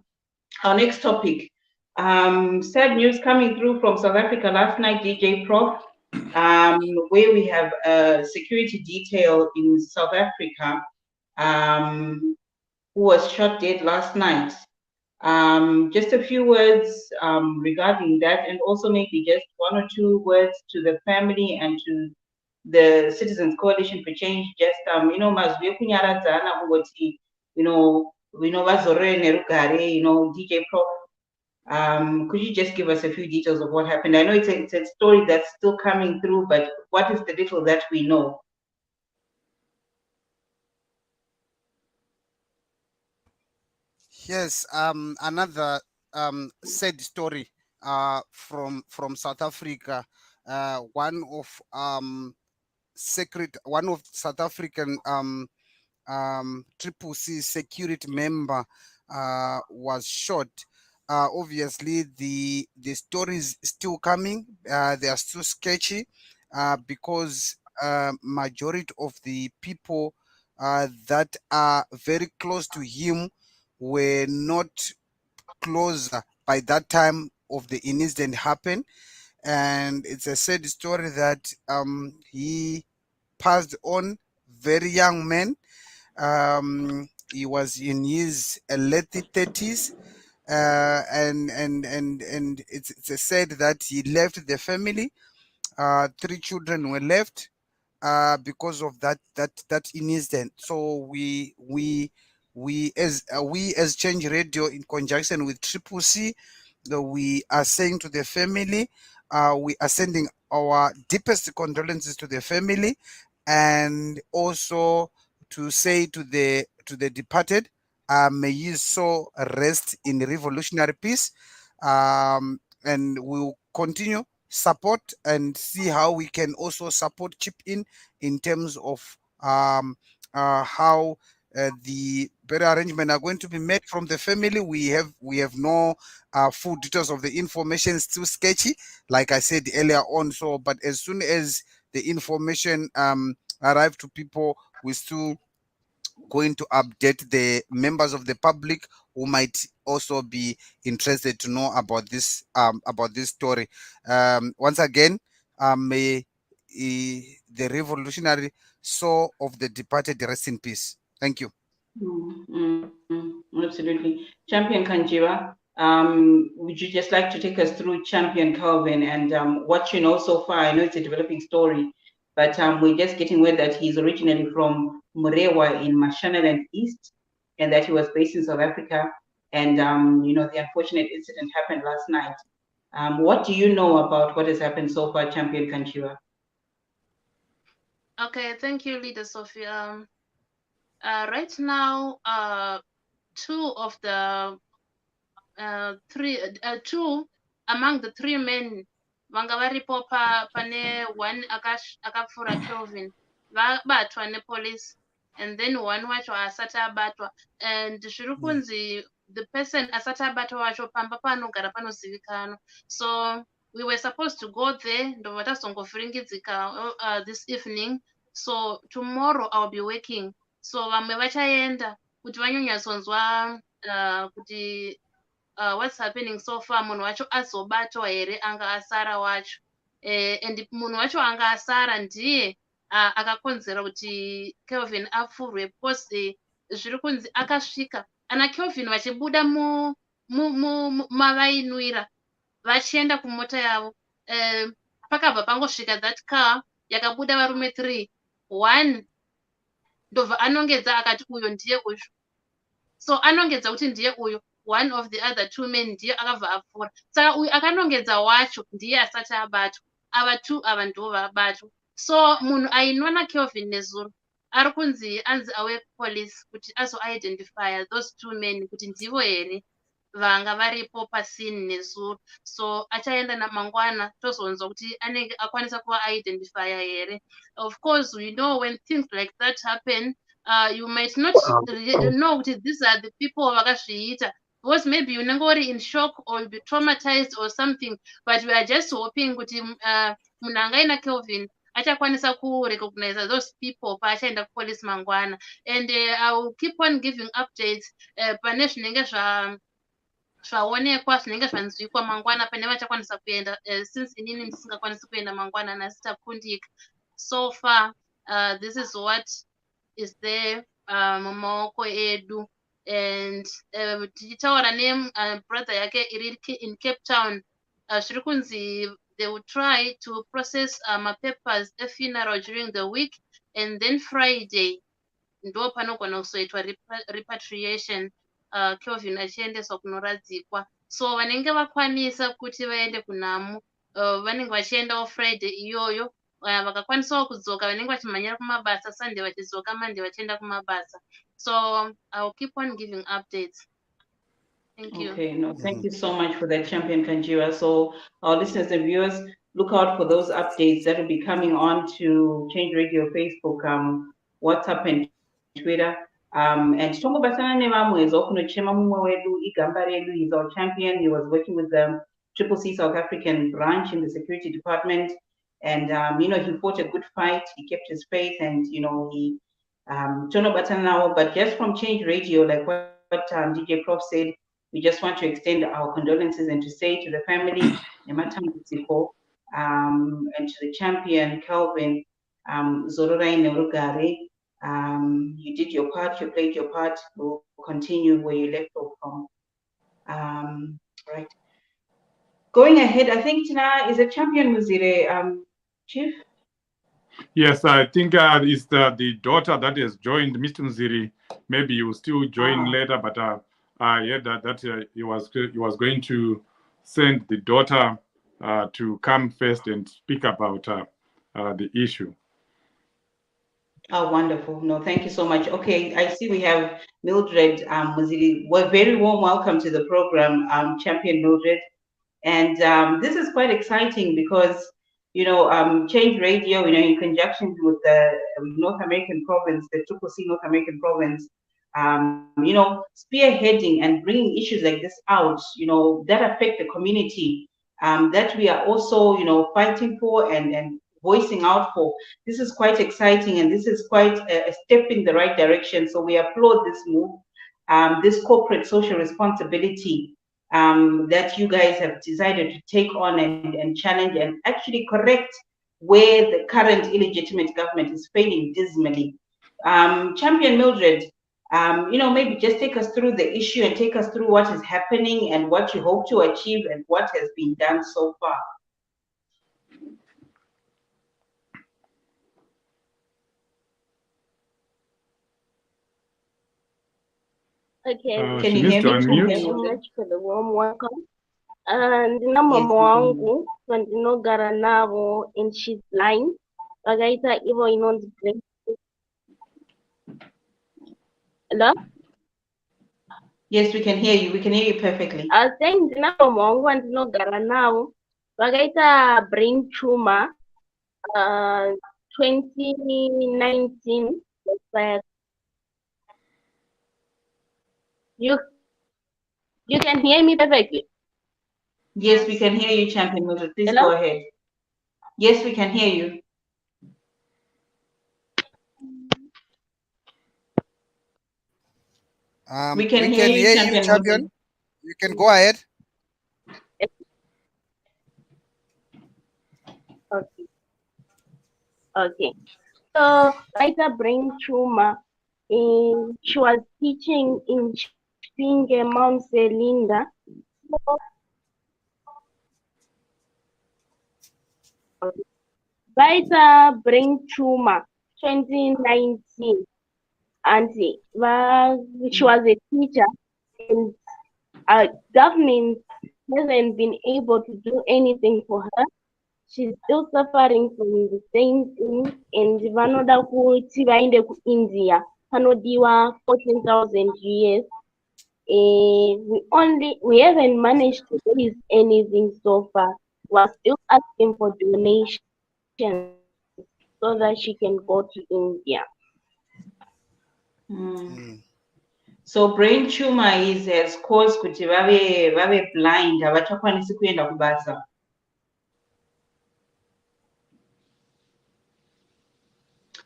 our next topic, sad news coming through from South Africa last night, DJ Prof, where we have a security detail in South Africa who was shot dead last night. Just a few words regarding that, and also maybe just one or two words to the family and to the Citizens Coalition for Change. Just mazwe kunyaradzana kungoti vazorore nerugare, DJ Prof. Could you just give us a few details of what happened? I know it's a story that's still coming through, but what is the little that we know? Yes, another sad story from South Africa. One of South African CCC security member was shot. Obviously, the story is still coming. They are still sketchy because majority of the people that are very close to him were not closer by that time of the incident happened. And it's a sad story that he passed on, very young man. He was in his late 30s, and it's a sad that he left the family. 3 children were left because of that incident. So we as Change Radio, in conjunction with CCC, we are saying to the family, we are sending our deepest condolences to the family, and also to say to the departed, may his soul rest in revolutionary peace, and we'll continue support and see how we can also support, chip in terms of how the better arrangement are going to be made from the family. We have no full details of the information. It's still sketchy, like I said earlier on. So, but as soon as the information arrive to people, we still going to update the members of the public who might also be interested to know about this story. Once again, may the revolutionary soul of the departed rest in peace. Thank you. Absolutely. Champion Kanjiwa, would you just like to take us through Champion Kelvin and what you know so far? I know it's a developing story, but we're just getting word that he's originally from Murewa in Mashonaland East, and that he was based in South Africa. And the unfortunate incident happened last night. What do you know about what has happened so far, Champion Kanjiwa? Okay, thank you, Leader Sophie. Right now, two among the three men vanga varipo pane one akapfura Kelvin vabatwa nepolice, and then one wacho asati abatwa, and zviri kunzi the person asati abatwa wacho pamba panogara panozivikanwa. So we were supposed to go there, ndobva tazongovhiringidzika this evening. So tomorrow I'll be working. So vamwe vachaenda kuti vanyonyatsonzwa kuti what's happening so far, munhu wacho azobatwa here anga asara wacho, and munhu wacho anga asara ndiye akakonzera kuti Kelvin apfurwe, because zviri kunzi akasvika ana Kelvin vachibuda mavainwira vachienda kumota yavo, pakabva pangosvika that car yakabuda varume 3, 1 ndobva anongedza akati uyo ndiye uyu. So anongedza kuti ndiye uyu, one of the other 2 men ndiye akabva apfuura. Saka uyu akanongedza wacho ndiye asati abatwa, ava 2 ava ndo vabatwa. So munhu ainona Kelvin nezuro ari kunzi anzi auye kupolice kuti azoidentifya those 2 men kuti ndivo here vanga varipo pasini nezuro. So achaenda namangwana tozonzwa kuti anenge akwanisa kuva identifya here. Of course, we know when things like that happen, you might not know that these are the people vakazviita, because maybe unenge uri in shock or you'll be traumatized or something, but we are just hoping kuti munhu angaina Kelvin achakwanisa kurecognize those people paachaenda kupolice mangwana, and I will keep on giving updates pane zvinenge zvaonekwa, zvinenge zvanzwikwa mangwana pane vachakwanisa kuenda, since inini ndisingakwanisi kuenda mangwana nasi takundika. So far this is what is there mumaoko edu, and tichitaura nebrother yake iri in Cape Town, zviri kunzi they will try to process mapapers efuneral during the week, and then Friday ndo panogona kuzoitwa repatriation, Kelvin achiendeswa kunoradzikwa. so vanenge vakwanisa kuti vaende kunhamu vanenge vachiendawo Friday iyoyo vakakwanisawo kudzoka vanenge vachimhanyira kumabasa Sunday vachidzoka Monday vachienda kumabasa. So I'll keep on giving updates. Thank you. Okay, no, thank you so much for that, Champion Kanjiwa. So our listeners and viewers, look out for those updates that will be coming on to Change Radio Facebook, WhatsApp and Twitter. And Tongo Basana Nemamu is Okuno Chema Mwedu, Igamba Redu, he's our champion. He was working with the CCC South African branch in the security department. And, he fought a good fight. He kept his faith and, he, Tono Basana, but just from Change Radio, like what DJ Prof said, we just want to extend our condolences and to say to the family, and to the champion, Kelvin, Zororai Nerugare, you did your part, you played your part, we'll continue where you left off from. Right. Going ahead, I think Tina is a champion Muzire, Chief? Yes, I think it's the daughter that has joined Mr. Mziri. Maybe you will still join later, but I heard that he was going to send the daughter to come first and speak about the issue. Oh, wonderful. No, thank you so much. Okay, I see we have Mildred Muziri. Well, very warm welcome to the program, Champion Mildred. And this is quite exciting because, Change Radio, in conjunction with the North American province, the CCC North American province, spearheading and bringing issues like this out, that affect the community, that we are also, fighting for and voicing out for. This is quite exciting, and this is quite a step in the right direction. So we applaud this move, this corporate social responsibility that you guys have decided to take on and challenge and actually correct where the current illegitimate government is failing dismally. Champion Mildred, maybe just take us through the issue and take us through what is happening and what you hope to achieve and what has been done so far. Okay, can you hear me? Thank you so much for the warm welcome. And mama wangu ndinogara navo in she's line vakaita ivo inonzi Hello? Yes, we can hear you. We can hear you perfectly. I was saying ndina mama wangu ndinogara navo vakaita brain tumor 2019. You can hear me perfectly. Yes, we can hear you, Champion Mildred. Please Hello? go ahead. Yes, we can hear you. We can hear you, Champion. You can go ahead. Okay. So, like a brain tumor, she was teaching in Spinge, Mount Selinda. By the brain tumor, 2019, and she was a teacher, and our government hasn't been able to do anything for her. She's still suffering from the same thing, and vanoda kuti vaende ku India panodiwa 14,000 US. We haven't managed to raise anything so far. We're still asking for donations so that she can go to India. So brain tumor has caused kuti vave blind, havachakwanisi kuenda kubasa.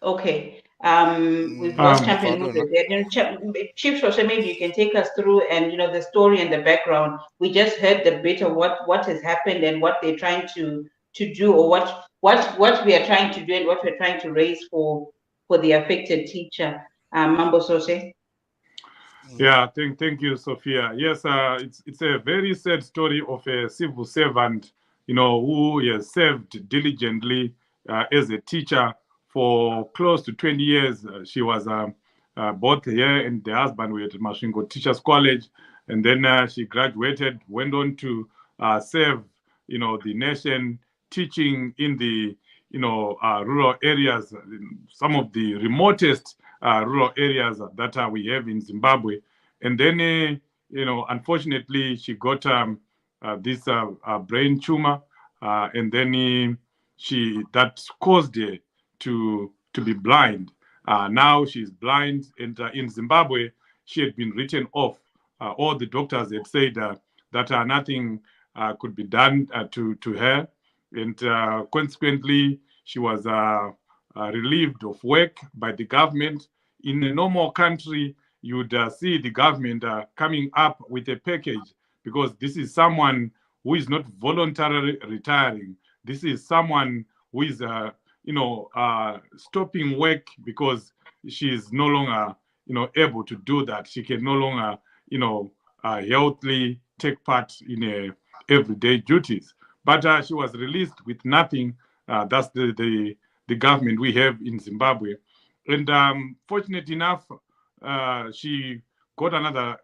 Okay. We've lost Champion Mildred there. Chief Shosha, maybe you can take us through and the story and the background. We just heard the bit of what has happened and what they're trying to do, or what we are trying to do and what we're trying to raise for the affected teacher. Mambo Sose. Yeah, thank you, Sophia. Yes, it's a very sad story of a civil servant, who has served diligently as a teacher for close to 20 years. She was both here and the husband were at Masvingo Teachers College. and then she graduated, went on to serve, the nation, teaching in the, rural areas, some of the remotest rural areas that we have in Zimbabwe. And then, unfortunately, she got this brain tumor, and then that caused her to be blind. Now she's blind, and in Zimbabwe, she had been written off. All the doctors had said that nothing could be done to her, and consequently, she was relieved of work by the government. In a normal country, you would see the government coming up with a package, because this is someone who is not voluntarily retiring. This is someone who is, stopping work because she is no longer, able to do that. She can no longer, healthily take part in everyday duties. But she was released with nothing. That's the government we have in Zimbabwe. And fortunate enough, she got another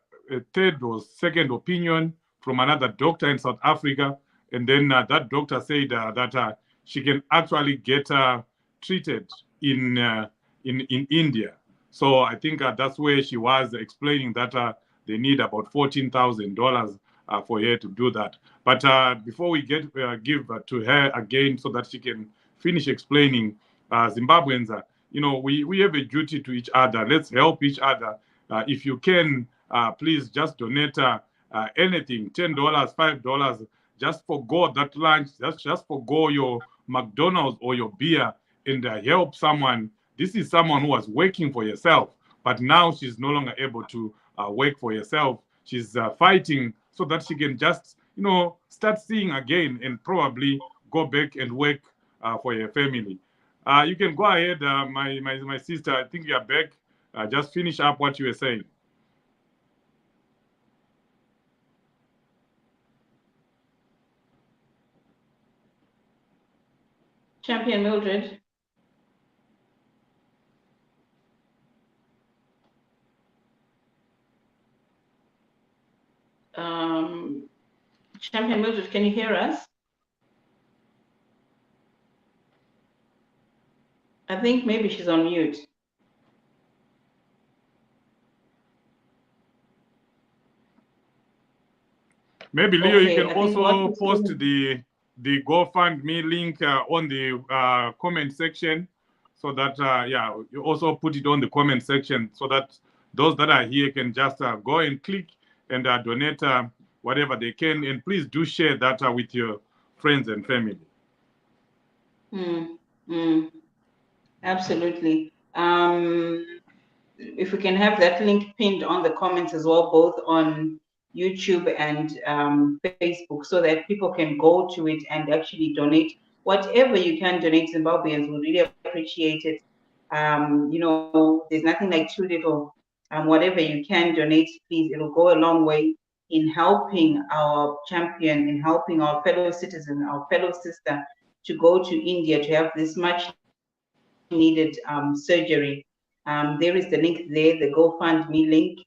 third or second opinion from another doctor in South Africa. And then that doctor said that she can actually get treated in India. So I think that's where she was explaining that they need about $14,000 for her to do that. But before we give to her again so that she can finish explaining, Zimbabweans, we have a duty to each other. Let's help each other. If you can, please just donate anything, $10, $5. Just forgo that lunch. Just forgo your McDonald's or your beer and help someone. This is someone who was working for herself, but now she's no longer able to work for herself. She's fighting so that she can just, start seeing again and probably go back and work for her family. You can go ahead, my sister. I think you are back. Just finish up what you were saying. Champion Mildred. Champion Mildred, can you hear us? I think maybe she's on mute. Maybe Leo, Okay, you can also post the GoFundMe link on the comment section, so that you also put it on the comment section so that those that are here can just go and click and donate whatever they can. And please do share that with your friends and family. Absolutely. If we can have that link pinned on the comments as well, both on YouTube and Facebook, so that people can go to it and actually donate whatever you can donate. Zimbabweans will really appreciate it. There's nothing like too little. Whatever you can donate, please, it'll go a long way in helping our champion, in helping our fellow citizen, our fellow sister, to go to India to have this much needed surgery. There is the link there, the GoFundMe link.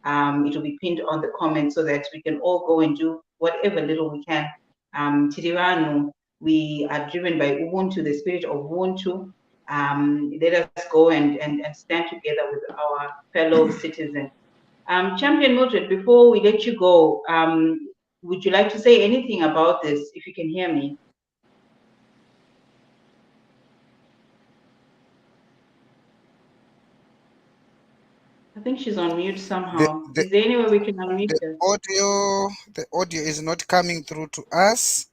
It will be pinned on the comments so that we can all go and do whatever little we can. Tirivanu, we are driven by Ubuntu, the spirit of Ubuntu. Let us go and stand together with our fellow citizens. Champion Mildred, before we let you go, would you like to say anything about this, if you can hear me? I think she's on mute somehow. Is there any way we can unmute her? The audio is not coming through to us.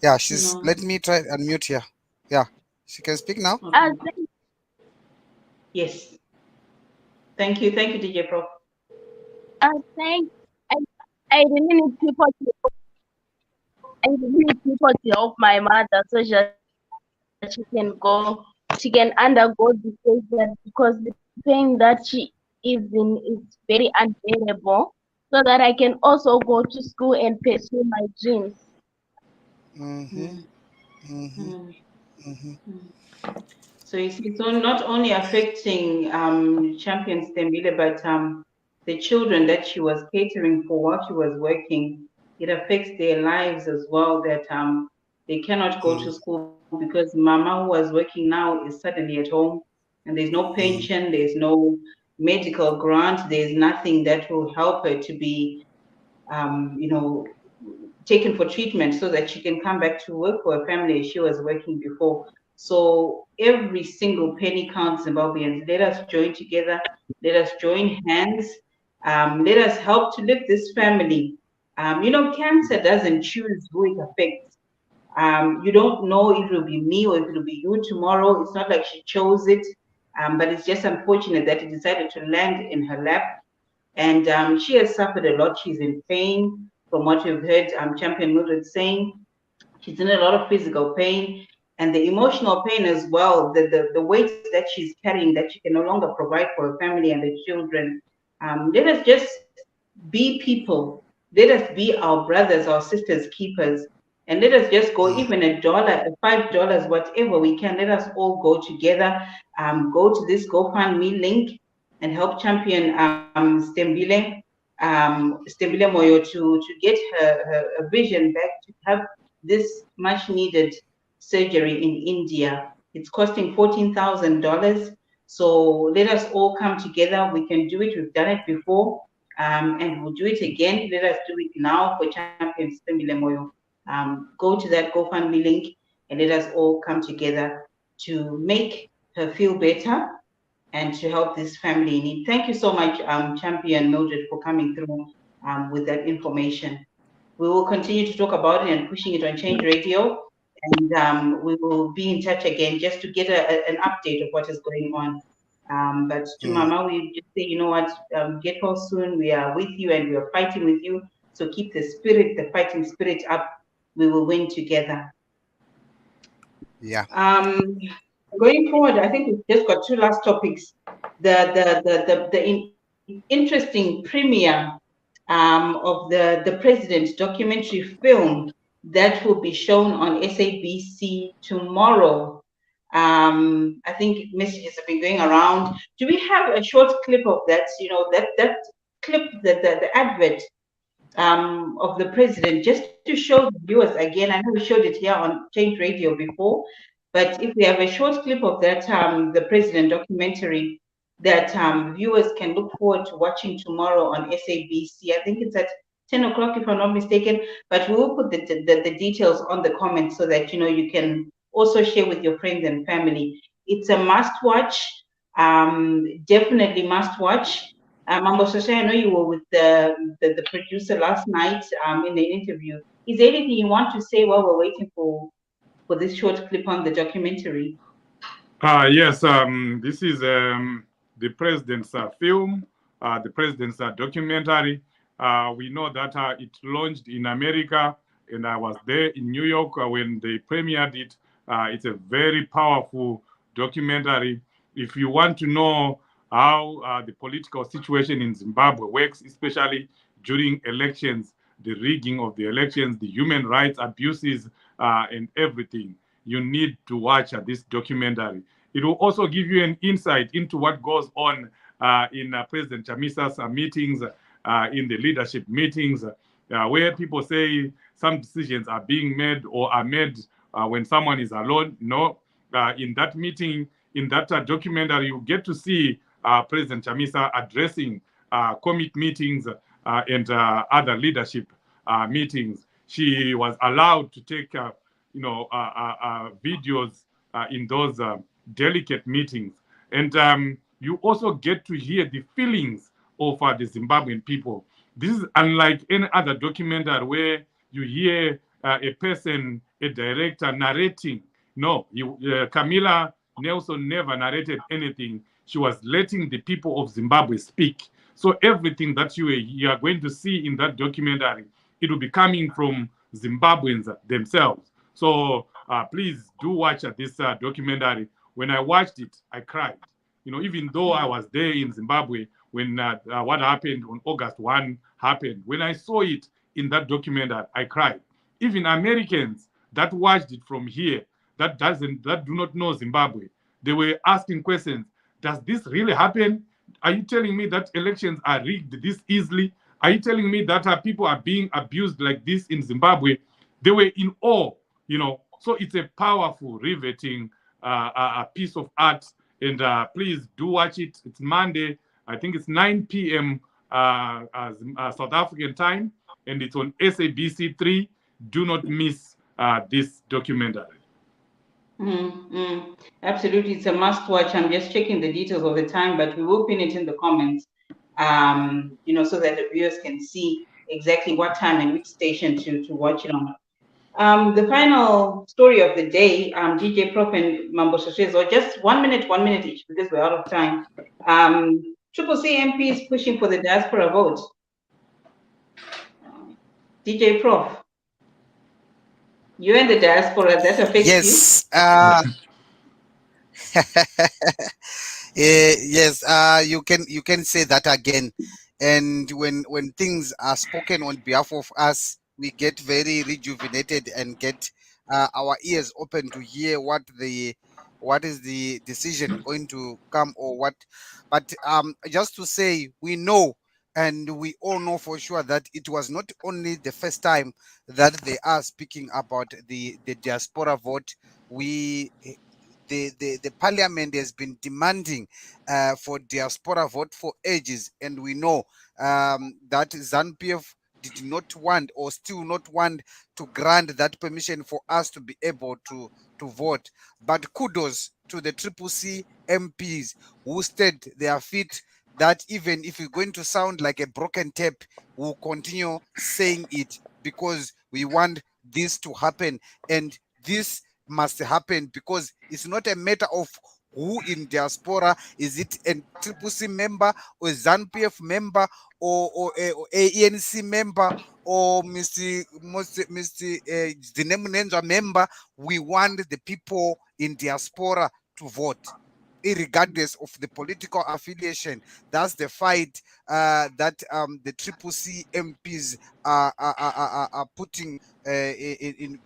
Yeah, she's. No. Let me try unmute here. Yeah, she can speak now. Okay. Yes. Thank you, DJ Prof. I really need people to help my mother so that she can undergo the surgery, because the pain that she is in is very unbearable, so that I can also go to school and pursue my dreams. So it's not only affecting Champion Stembile, but the children that she was catering for while she was working, it affects their lives as well, that they cannot go to school because mama who was working now is suddenly at home, and there's no pension, there's no medical grant, there's nothing that will help her to be, taken for treatment so that she can come back to work for her family as she was working before. So every single penny counts, Zimbabweans. Let us join together. Let us join hands. Let us help to lift this family. Cancer doesn't choose who it affects. You don't know if it will be me or if it will be you tomorrow. It's not like she chose it, but it's just unfortunate that it decided to land in her lap. And she has suffered a lot. She's in pain, from what we've heard Champion Mildred saying. She's in a lot of physical pain and the emotional pain as well, the weight that she's carrying that she can no longer provide for her family and the children. Let us just be people. Let us be our brothers, our sisters, keepers. And let us just go, even $1, $5, whatever we can. Let us all go together, go to this GoFundMe link and help champion Stembile Moyo to get her vision back, to have this much needed surgery in India. It's costing $14,000. So let us all come together. We can do it. We've done it before, and we'll do it again. Let us do it now for champion Stembile Moyo. Go to that GoFundMe link and let us all come together to make her feel better and to help this family in need. Thank you so much, Champion Mildred, for coming through with that information. We will continue to talk about it and pushing it on Change Radio, and we will be in touch again just to get an update of what is going on. But to Mama, we just say, you know what, get well soon. We are with you and we are fighting with you. So keep the spirit, the fighting spirit up. We will win together. Yeah. Going forward, I think we've just got two last topics. The interesting premiere of the President documentary film that will be shown on SABC tomorrow. I think messages have been going around. Do we have a short clip of that? That clip, the advert of the President, just to show the viewers again. I know we showed it here on Change Radio before, but if we have a short clip of that, the President documentary that viewers can look forward to watching tomorrow on SABC. I think it's at 10 o'clock, if I'm not mistaken, but we will put the details on the comments so that, you can also share with your friends and family. It's a must watch, definitely must watch. Mambo Sasha, I know you were with the producer last night in the interview. Is there anything you want to say while we're waiting for this short clip on the documentary? Yes, this is the President's film, the President's documentary. We know that it launched in America, and I was there in New York when they premiered it. It's a very powerful documentary. If you want to know how the political situation in Zimbabwe works, especially during elections, the rigging of the elections, the human rights abuses, and everything, you need to watch this documentary. It will also give you an insight into what goes on in President Chamisa's meetings, in the leadership meetings, where people say some decisions are being made or are made when someone is alone. No, in that meeting, in that documentary, you get to see President Chamisa addressing commit meetings and other leadership meetings. She was allowed to take, videos in those delicate meetings. And you also get to hear the feelings of the Zimbabwean people. This is unlike any other documentary where you hear a person, a director narrating. No, Camilla Nelson never narrated anything. She was letting the people of Zimbabwe speak. So everything that you are going to see in that documentary, it will be coming from Zimbabweans themselves. So please do watch this documentary. When I watched it, I cried. Even though I was there in Zimbabwe when what happened on August 1 happened, when I saw it in that documentary, I cried. Even Americans that watched it from here, that do not know Zimbabwe, they were asking questions. Does this really happen? Are you telling me that elections are rigged this easily? Are you telling me that people are being abused like this in Zimbabwe? They were in awe, you know. So it's a powerful, riveting a piece of art. And please do watch it. It's Monday. I think it's 9 p.m. South African time. And it's on SABC3. Do not miss this documentary. Absolutely, it's a must watch. I'm just checking the details of the time, but we will pin it in the comments, you know, so that the viewers can see exactly what time and which station to watch it on. The final story of the day, DJ Prof and Mambo Shoshes, or just 1 minute each because we're out of time. CCC MP is pushing for the diaspora vote. DJ Prof, you and the diaspora, that affects you? Yes. Yes, you can say that again. And when things are spoken on behalf of us, we get very rejuvenated and get our ears open to hear what is the decision going to come or what. But just to say, we know and we all know for sure that it was not only the first time that they are speaking about the diaspora vote. The parliament has been demanding for diaspora vote for ages, and we know that ZANU-PF did not want or still not want to grant that permission for us to be able to vote. But kudos to the CCC MPs who stood their feet, that even if we're going to sound like a broken tape, we'll continue saying it because we want this to happen. And this must happen because it's not a matter of who in diaspora. Is it a CCC member or a ZANU-PF member or a ANC member or Mr. Zinemunenzwa member? We want the people in diaspora to vote, irregardless of the political affiliation. That's the fight that the CCC MPs are putting in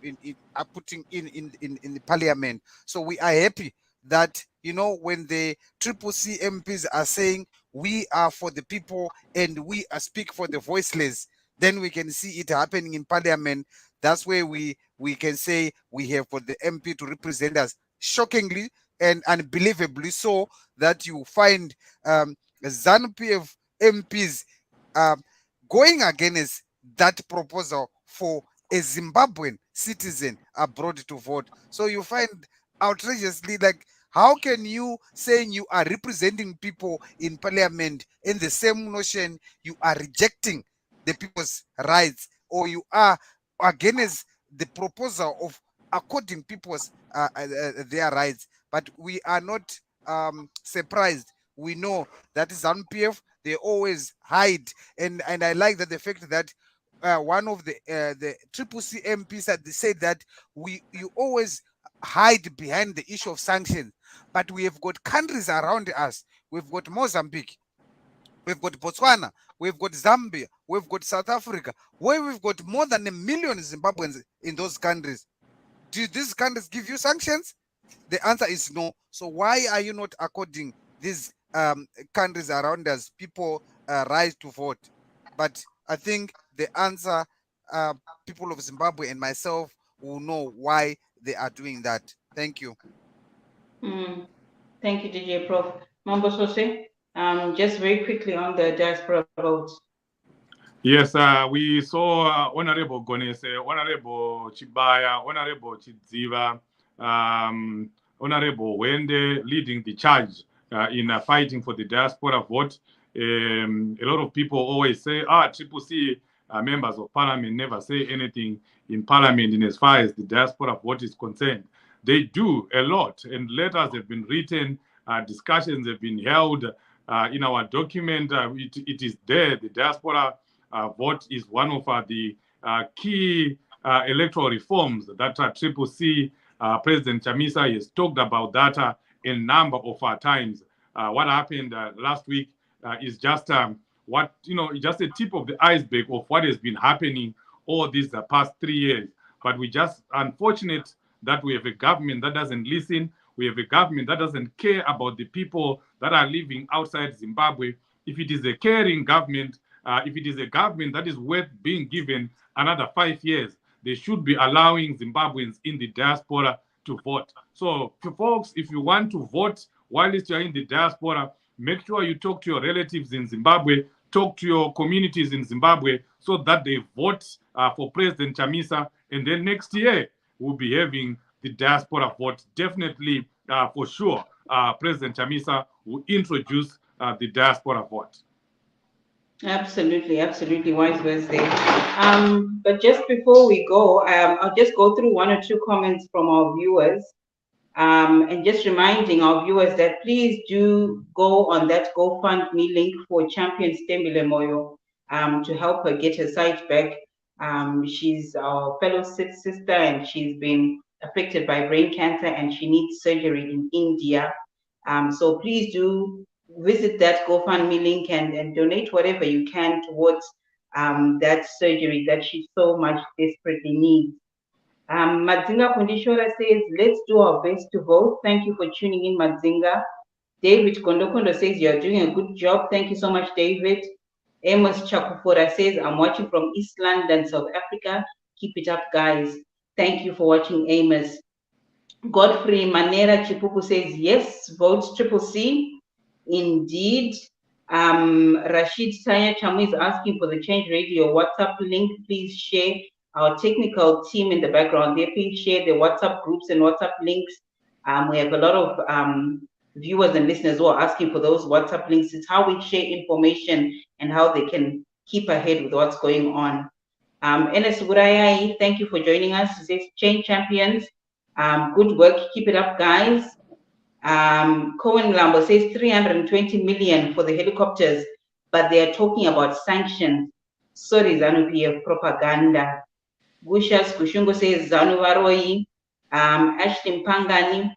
the parliament. So we are happy that, you know, when the CCC MPs are saying we are for the people and we speak for the voiceless, then we can see it happening in parliament. That's where we can say we have for the MP to represent us. Shockingly and unbelievably so, that you find ZANU-PF MPs going against that proposal for a Zimbabwean citizen abroad to vote. So you find outrageously, like, how can you saying you are representing people in parliament in the same notion you are rejecting the people's rights, or you are against the proposal of according people's their rights? But we are not surprised. We know that ZANU-PF, they always hide, and I like that the fact that one of the CCC MPs said that you always hide behind the issue of sanctions, but we have got countries around us. We've got Mozambique, we've got Botswana, we've got Zambia, we've got South Africa, where we've got more than 1 million Zimbabweans in those countries. Do these countries give you sanctions? The answer is no. So why are you not according these countries around us people right to vote? But I think the answer, people of Zimbabwe and myself will know why they are doing that. Thank you. Thank you, DJ Prof. Mambo Sose, just very quickly on the diaspora vote. Yes, we saw Honorable Gonese, Honorable Chibaya, Honorable Chidziva, Honorable Wende leading the charge in fighting for the diaspora vote. A lot of people always say, CCC members of parliament never say anything in parliament in as far as the diaspora vote is concerned. They do a lot, and letters have been written, discussions have been held in our document. It is there. The diaspora vote is one of the key electoral reforms that CCC President Chamisa has talked about that a number of times. What happened last week is just just a tip of the iceberg of what has been happening all these past 3 years. But we just unfortunate that we have a government that doesn't listen. We have a government that doesn't care about the people that are living outside Zimbabwe. If it is a caring government, if it is a government that is worth being given another 5 years, they should be allowing Zimbabweans in the diaspora to vote. So, folks, if you want to vote whilst you're in the diaspora, make sure you talk to your relatives in Zimbabwe, talk to your communities in Zimbabwe, so that they vote for President Chamisa. And then next year, we'll be having the diaspora vote. Definitely, for sure, President Chamisa will introduce the diaspora vote. Absolutely, absolutely. Wise words there. But just before we go, I'll just go through one or two comments from our viewers. And just reminding our viewers that please do go on that GoFundMe link for Champion Stembile Moyo to help her get her sight back. She's our fellow sister and she's been affected by brain cancer and she needs surgery in India. So please do visit that GoFundMe link and donate whatever you can towards that surgery that she so much desperately needs. Madzinga Kundishora says, let's do our best to vote. Thank you for tuning in, Madzinga. David Kondokondo says, you're doing a good job. Thank you so much, David. Amos Chakufora says, I'm watching from East London, South Africa. Keep it up, guys. Thank you for watching, Amos. Godfrey Manera Chipuku says, yes, vote CCC. Indeed. Rashid Tanya Chamu is asking for the Change Radio WhatsApp link. Please share. Our technical team in the background, they please share the WhatsApp groups and WhatsApp links. We have a lot of viewers and listeners who are asking for those WhatsApp links. It's how we share information and how they can keep ahead with what's going on. Enes Gurayai, thank you for joining us. He says, Change Champions. Good work. Keep it up, guys. Cohen Lambo says 320 million for the helicopters, but they are talking about sanctions. Sorry, ZANU-PF propaganda. Gushas Kushungo says Zanu Varoi. Ashley Pangani,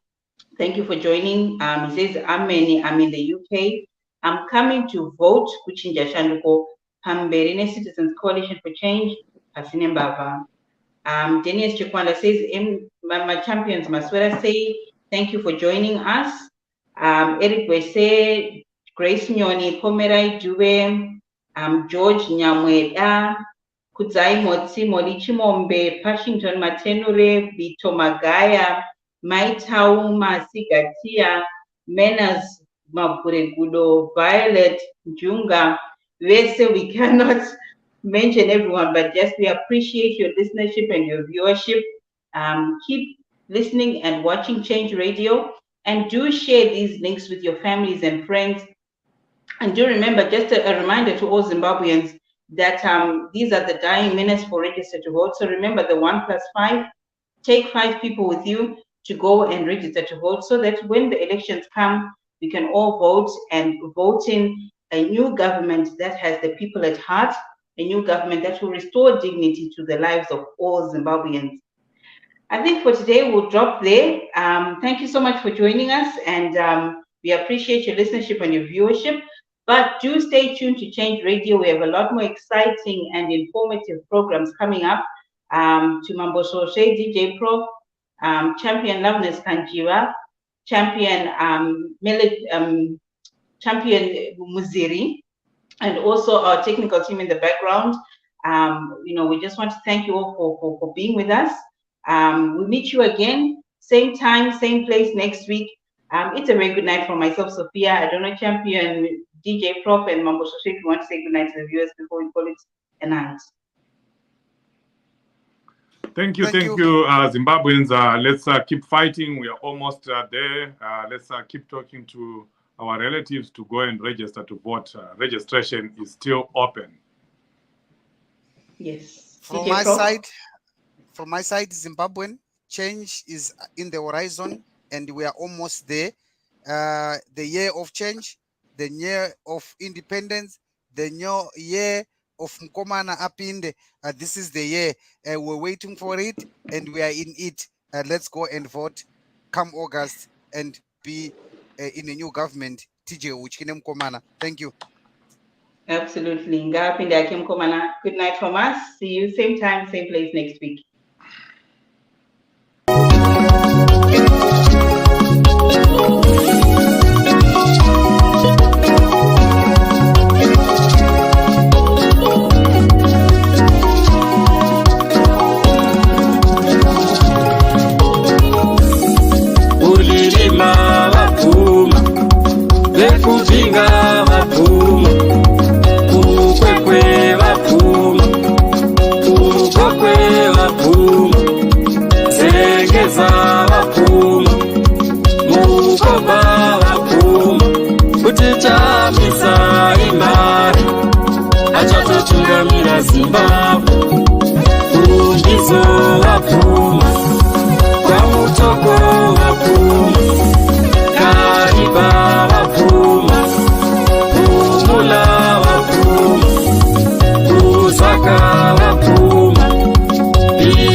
thank you for joining. He says, I'm in the UK. I'm coming to vote. Kuchinja Shanduko. Pamberine Citizens Coalition for Change. Hasine Mbava. Dennis Chikwanda says, my champions, Maswera say, thank you for joining us. Eric Wese, Grace Nyoni, Pomerai Juve, George Nyamweda, Kudzai Motsi, Molichi Mombe, Pashington Matenure, Bito Magaya, Maitau Masigatia, Menas Maburegudo, Violet, Junga. Wese, we cannot mention everyone, but just we appreciate your listenership and your viewership. Keep listening and watching Change Radio, and do share these links with your families and friends. And do remember, just a reminder to all Zimbabweans that these are the dying minutes for register to vote. So remember the 1+5, take 5 people with you to go and register to vote, so that when the elections come, we can all vote and vote in a new government that has the people at heart, a new government that will restore dignity to the lives of all Zimbabweans. I think for today, we'll drop there. Thank you so much for joining us, and we appreciate your listenership and your viewership. But do stay tuned to Change Radio. We have a lot more exciting and informative programs coming up. To Mambo Soshe, DJ Pro, Champion Loveness Kanjiwa, Champion Champion Muziri, and also our technical team in the background. We just want to thank you all for being with us. We'll meet you again, same time, same place next week. It's a very good night for myself, Sophia. I don't know, Champion, DJ Prop, and Mambo Soshe, if you want to say good night to the viewers before we call it a night. Thank you, Zimbabweans. Let's keep fighting. We are almost there. Let's keep talking to our relatives to go and register to vote. Registration is still open. Yes. From my side, Zimbabwean, change is in the horizon, and we are almost there. The year of change, the year of independence, the new year of Mkomana Apinde. This is the year. We're waiting for it, and we are in it. Let's go and vote come August and be in a new government. TJ Uchine Mkomana. Thank you. Absolutely. Good night from us. See you same time, same place next week.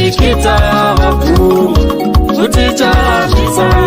Tichita vakuru, kuticha zvisa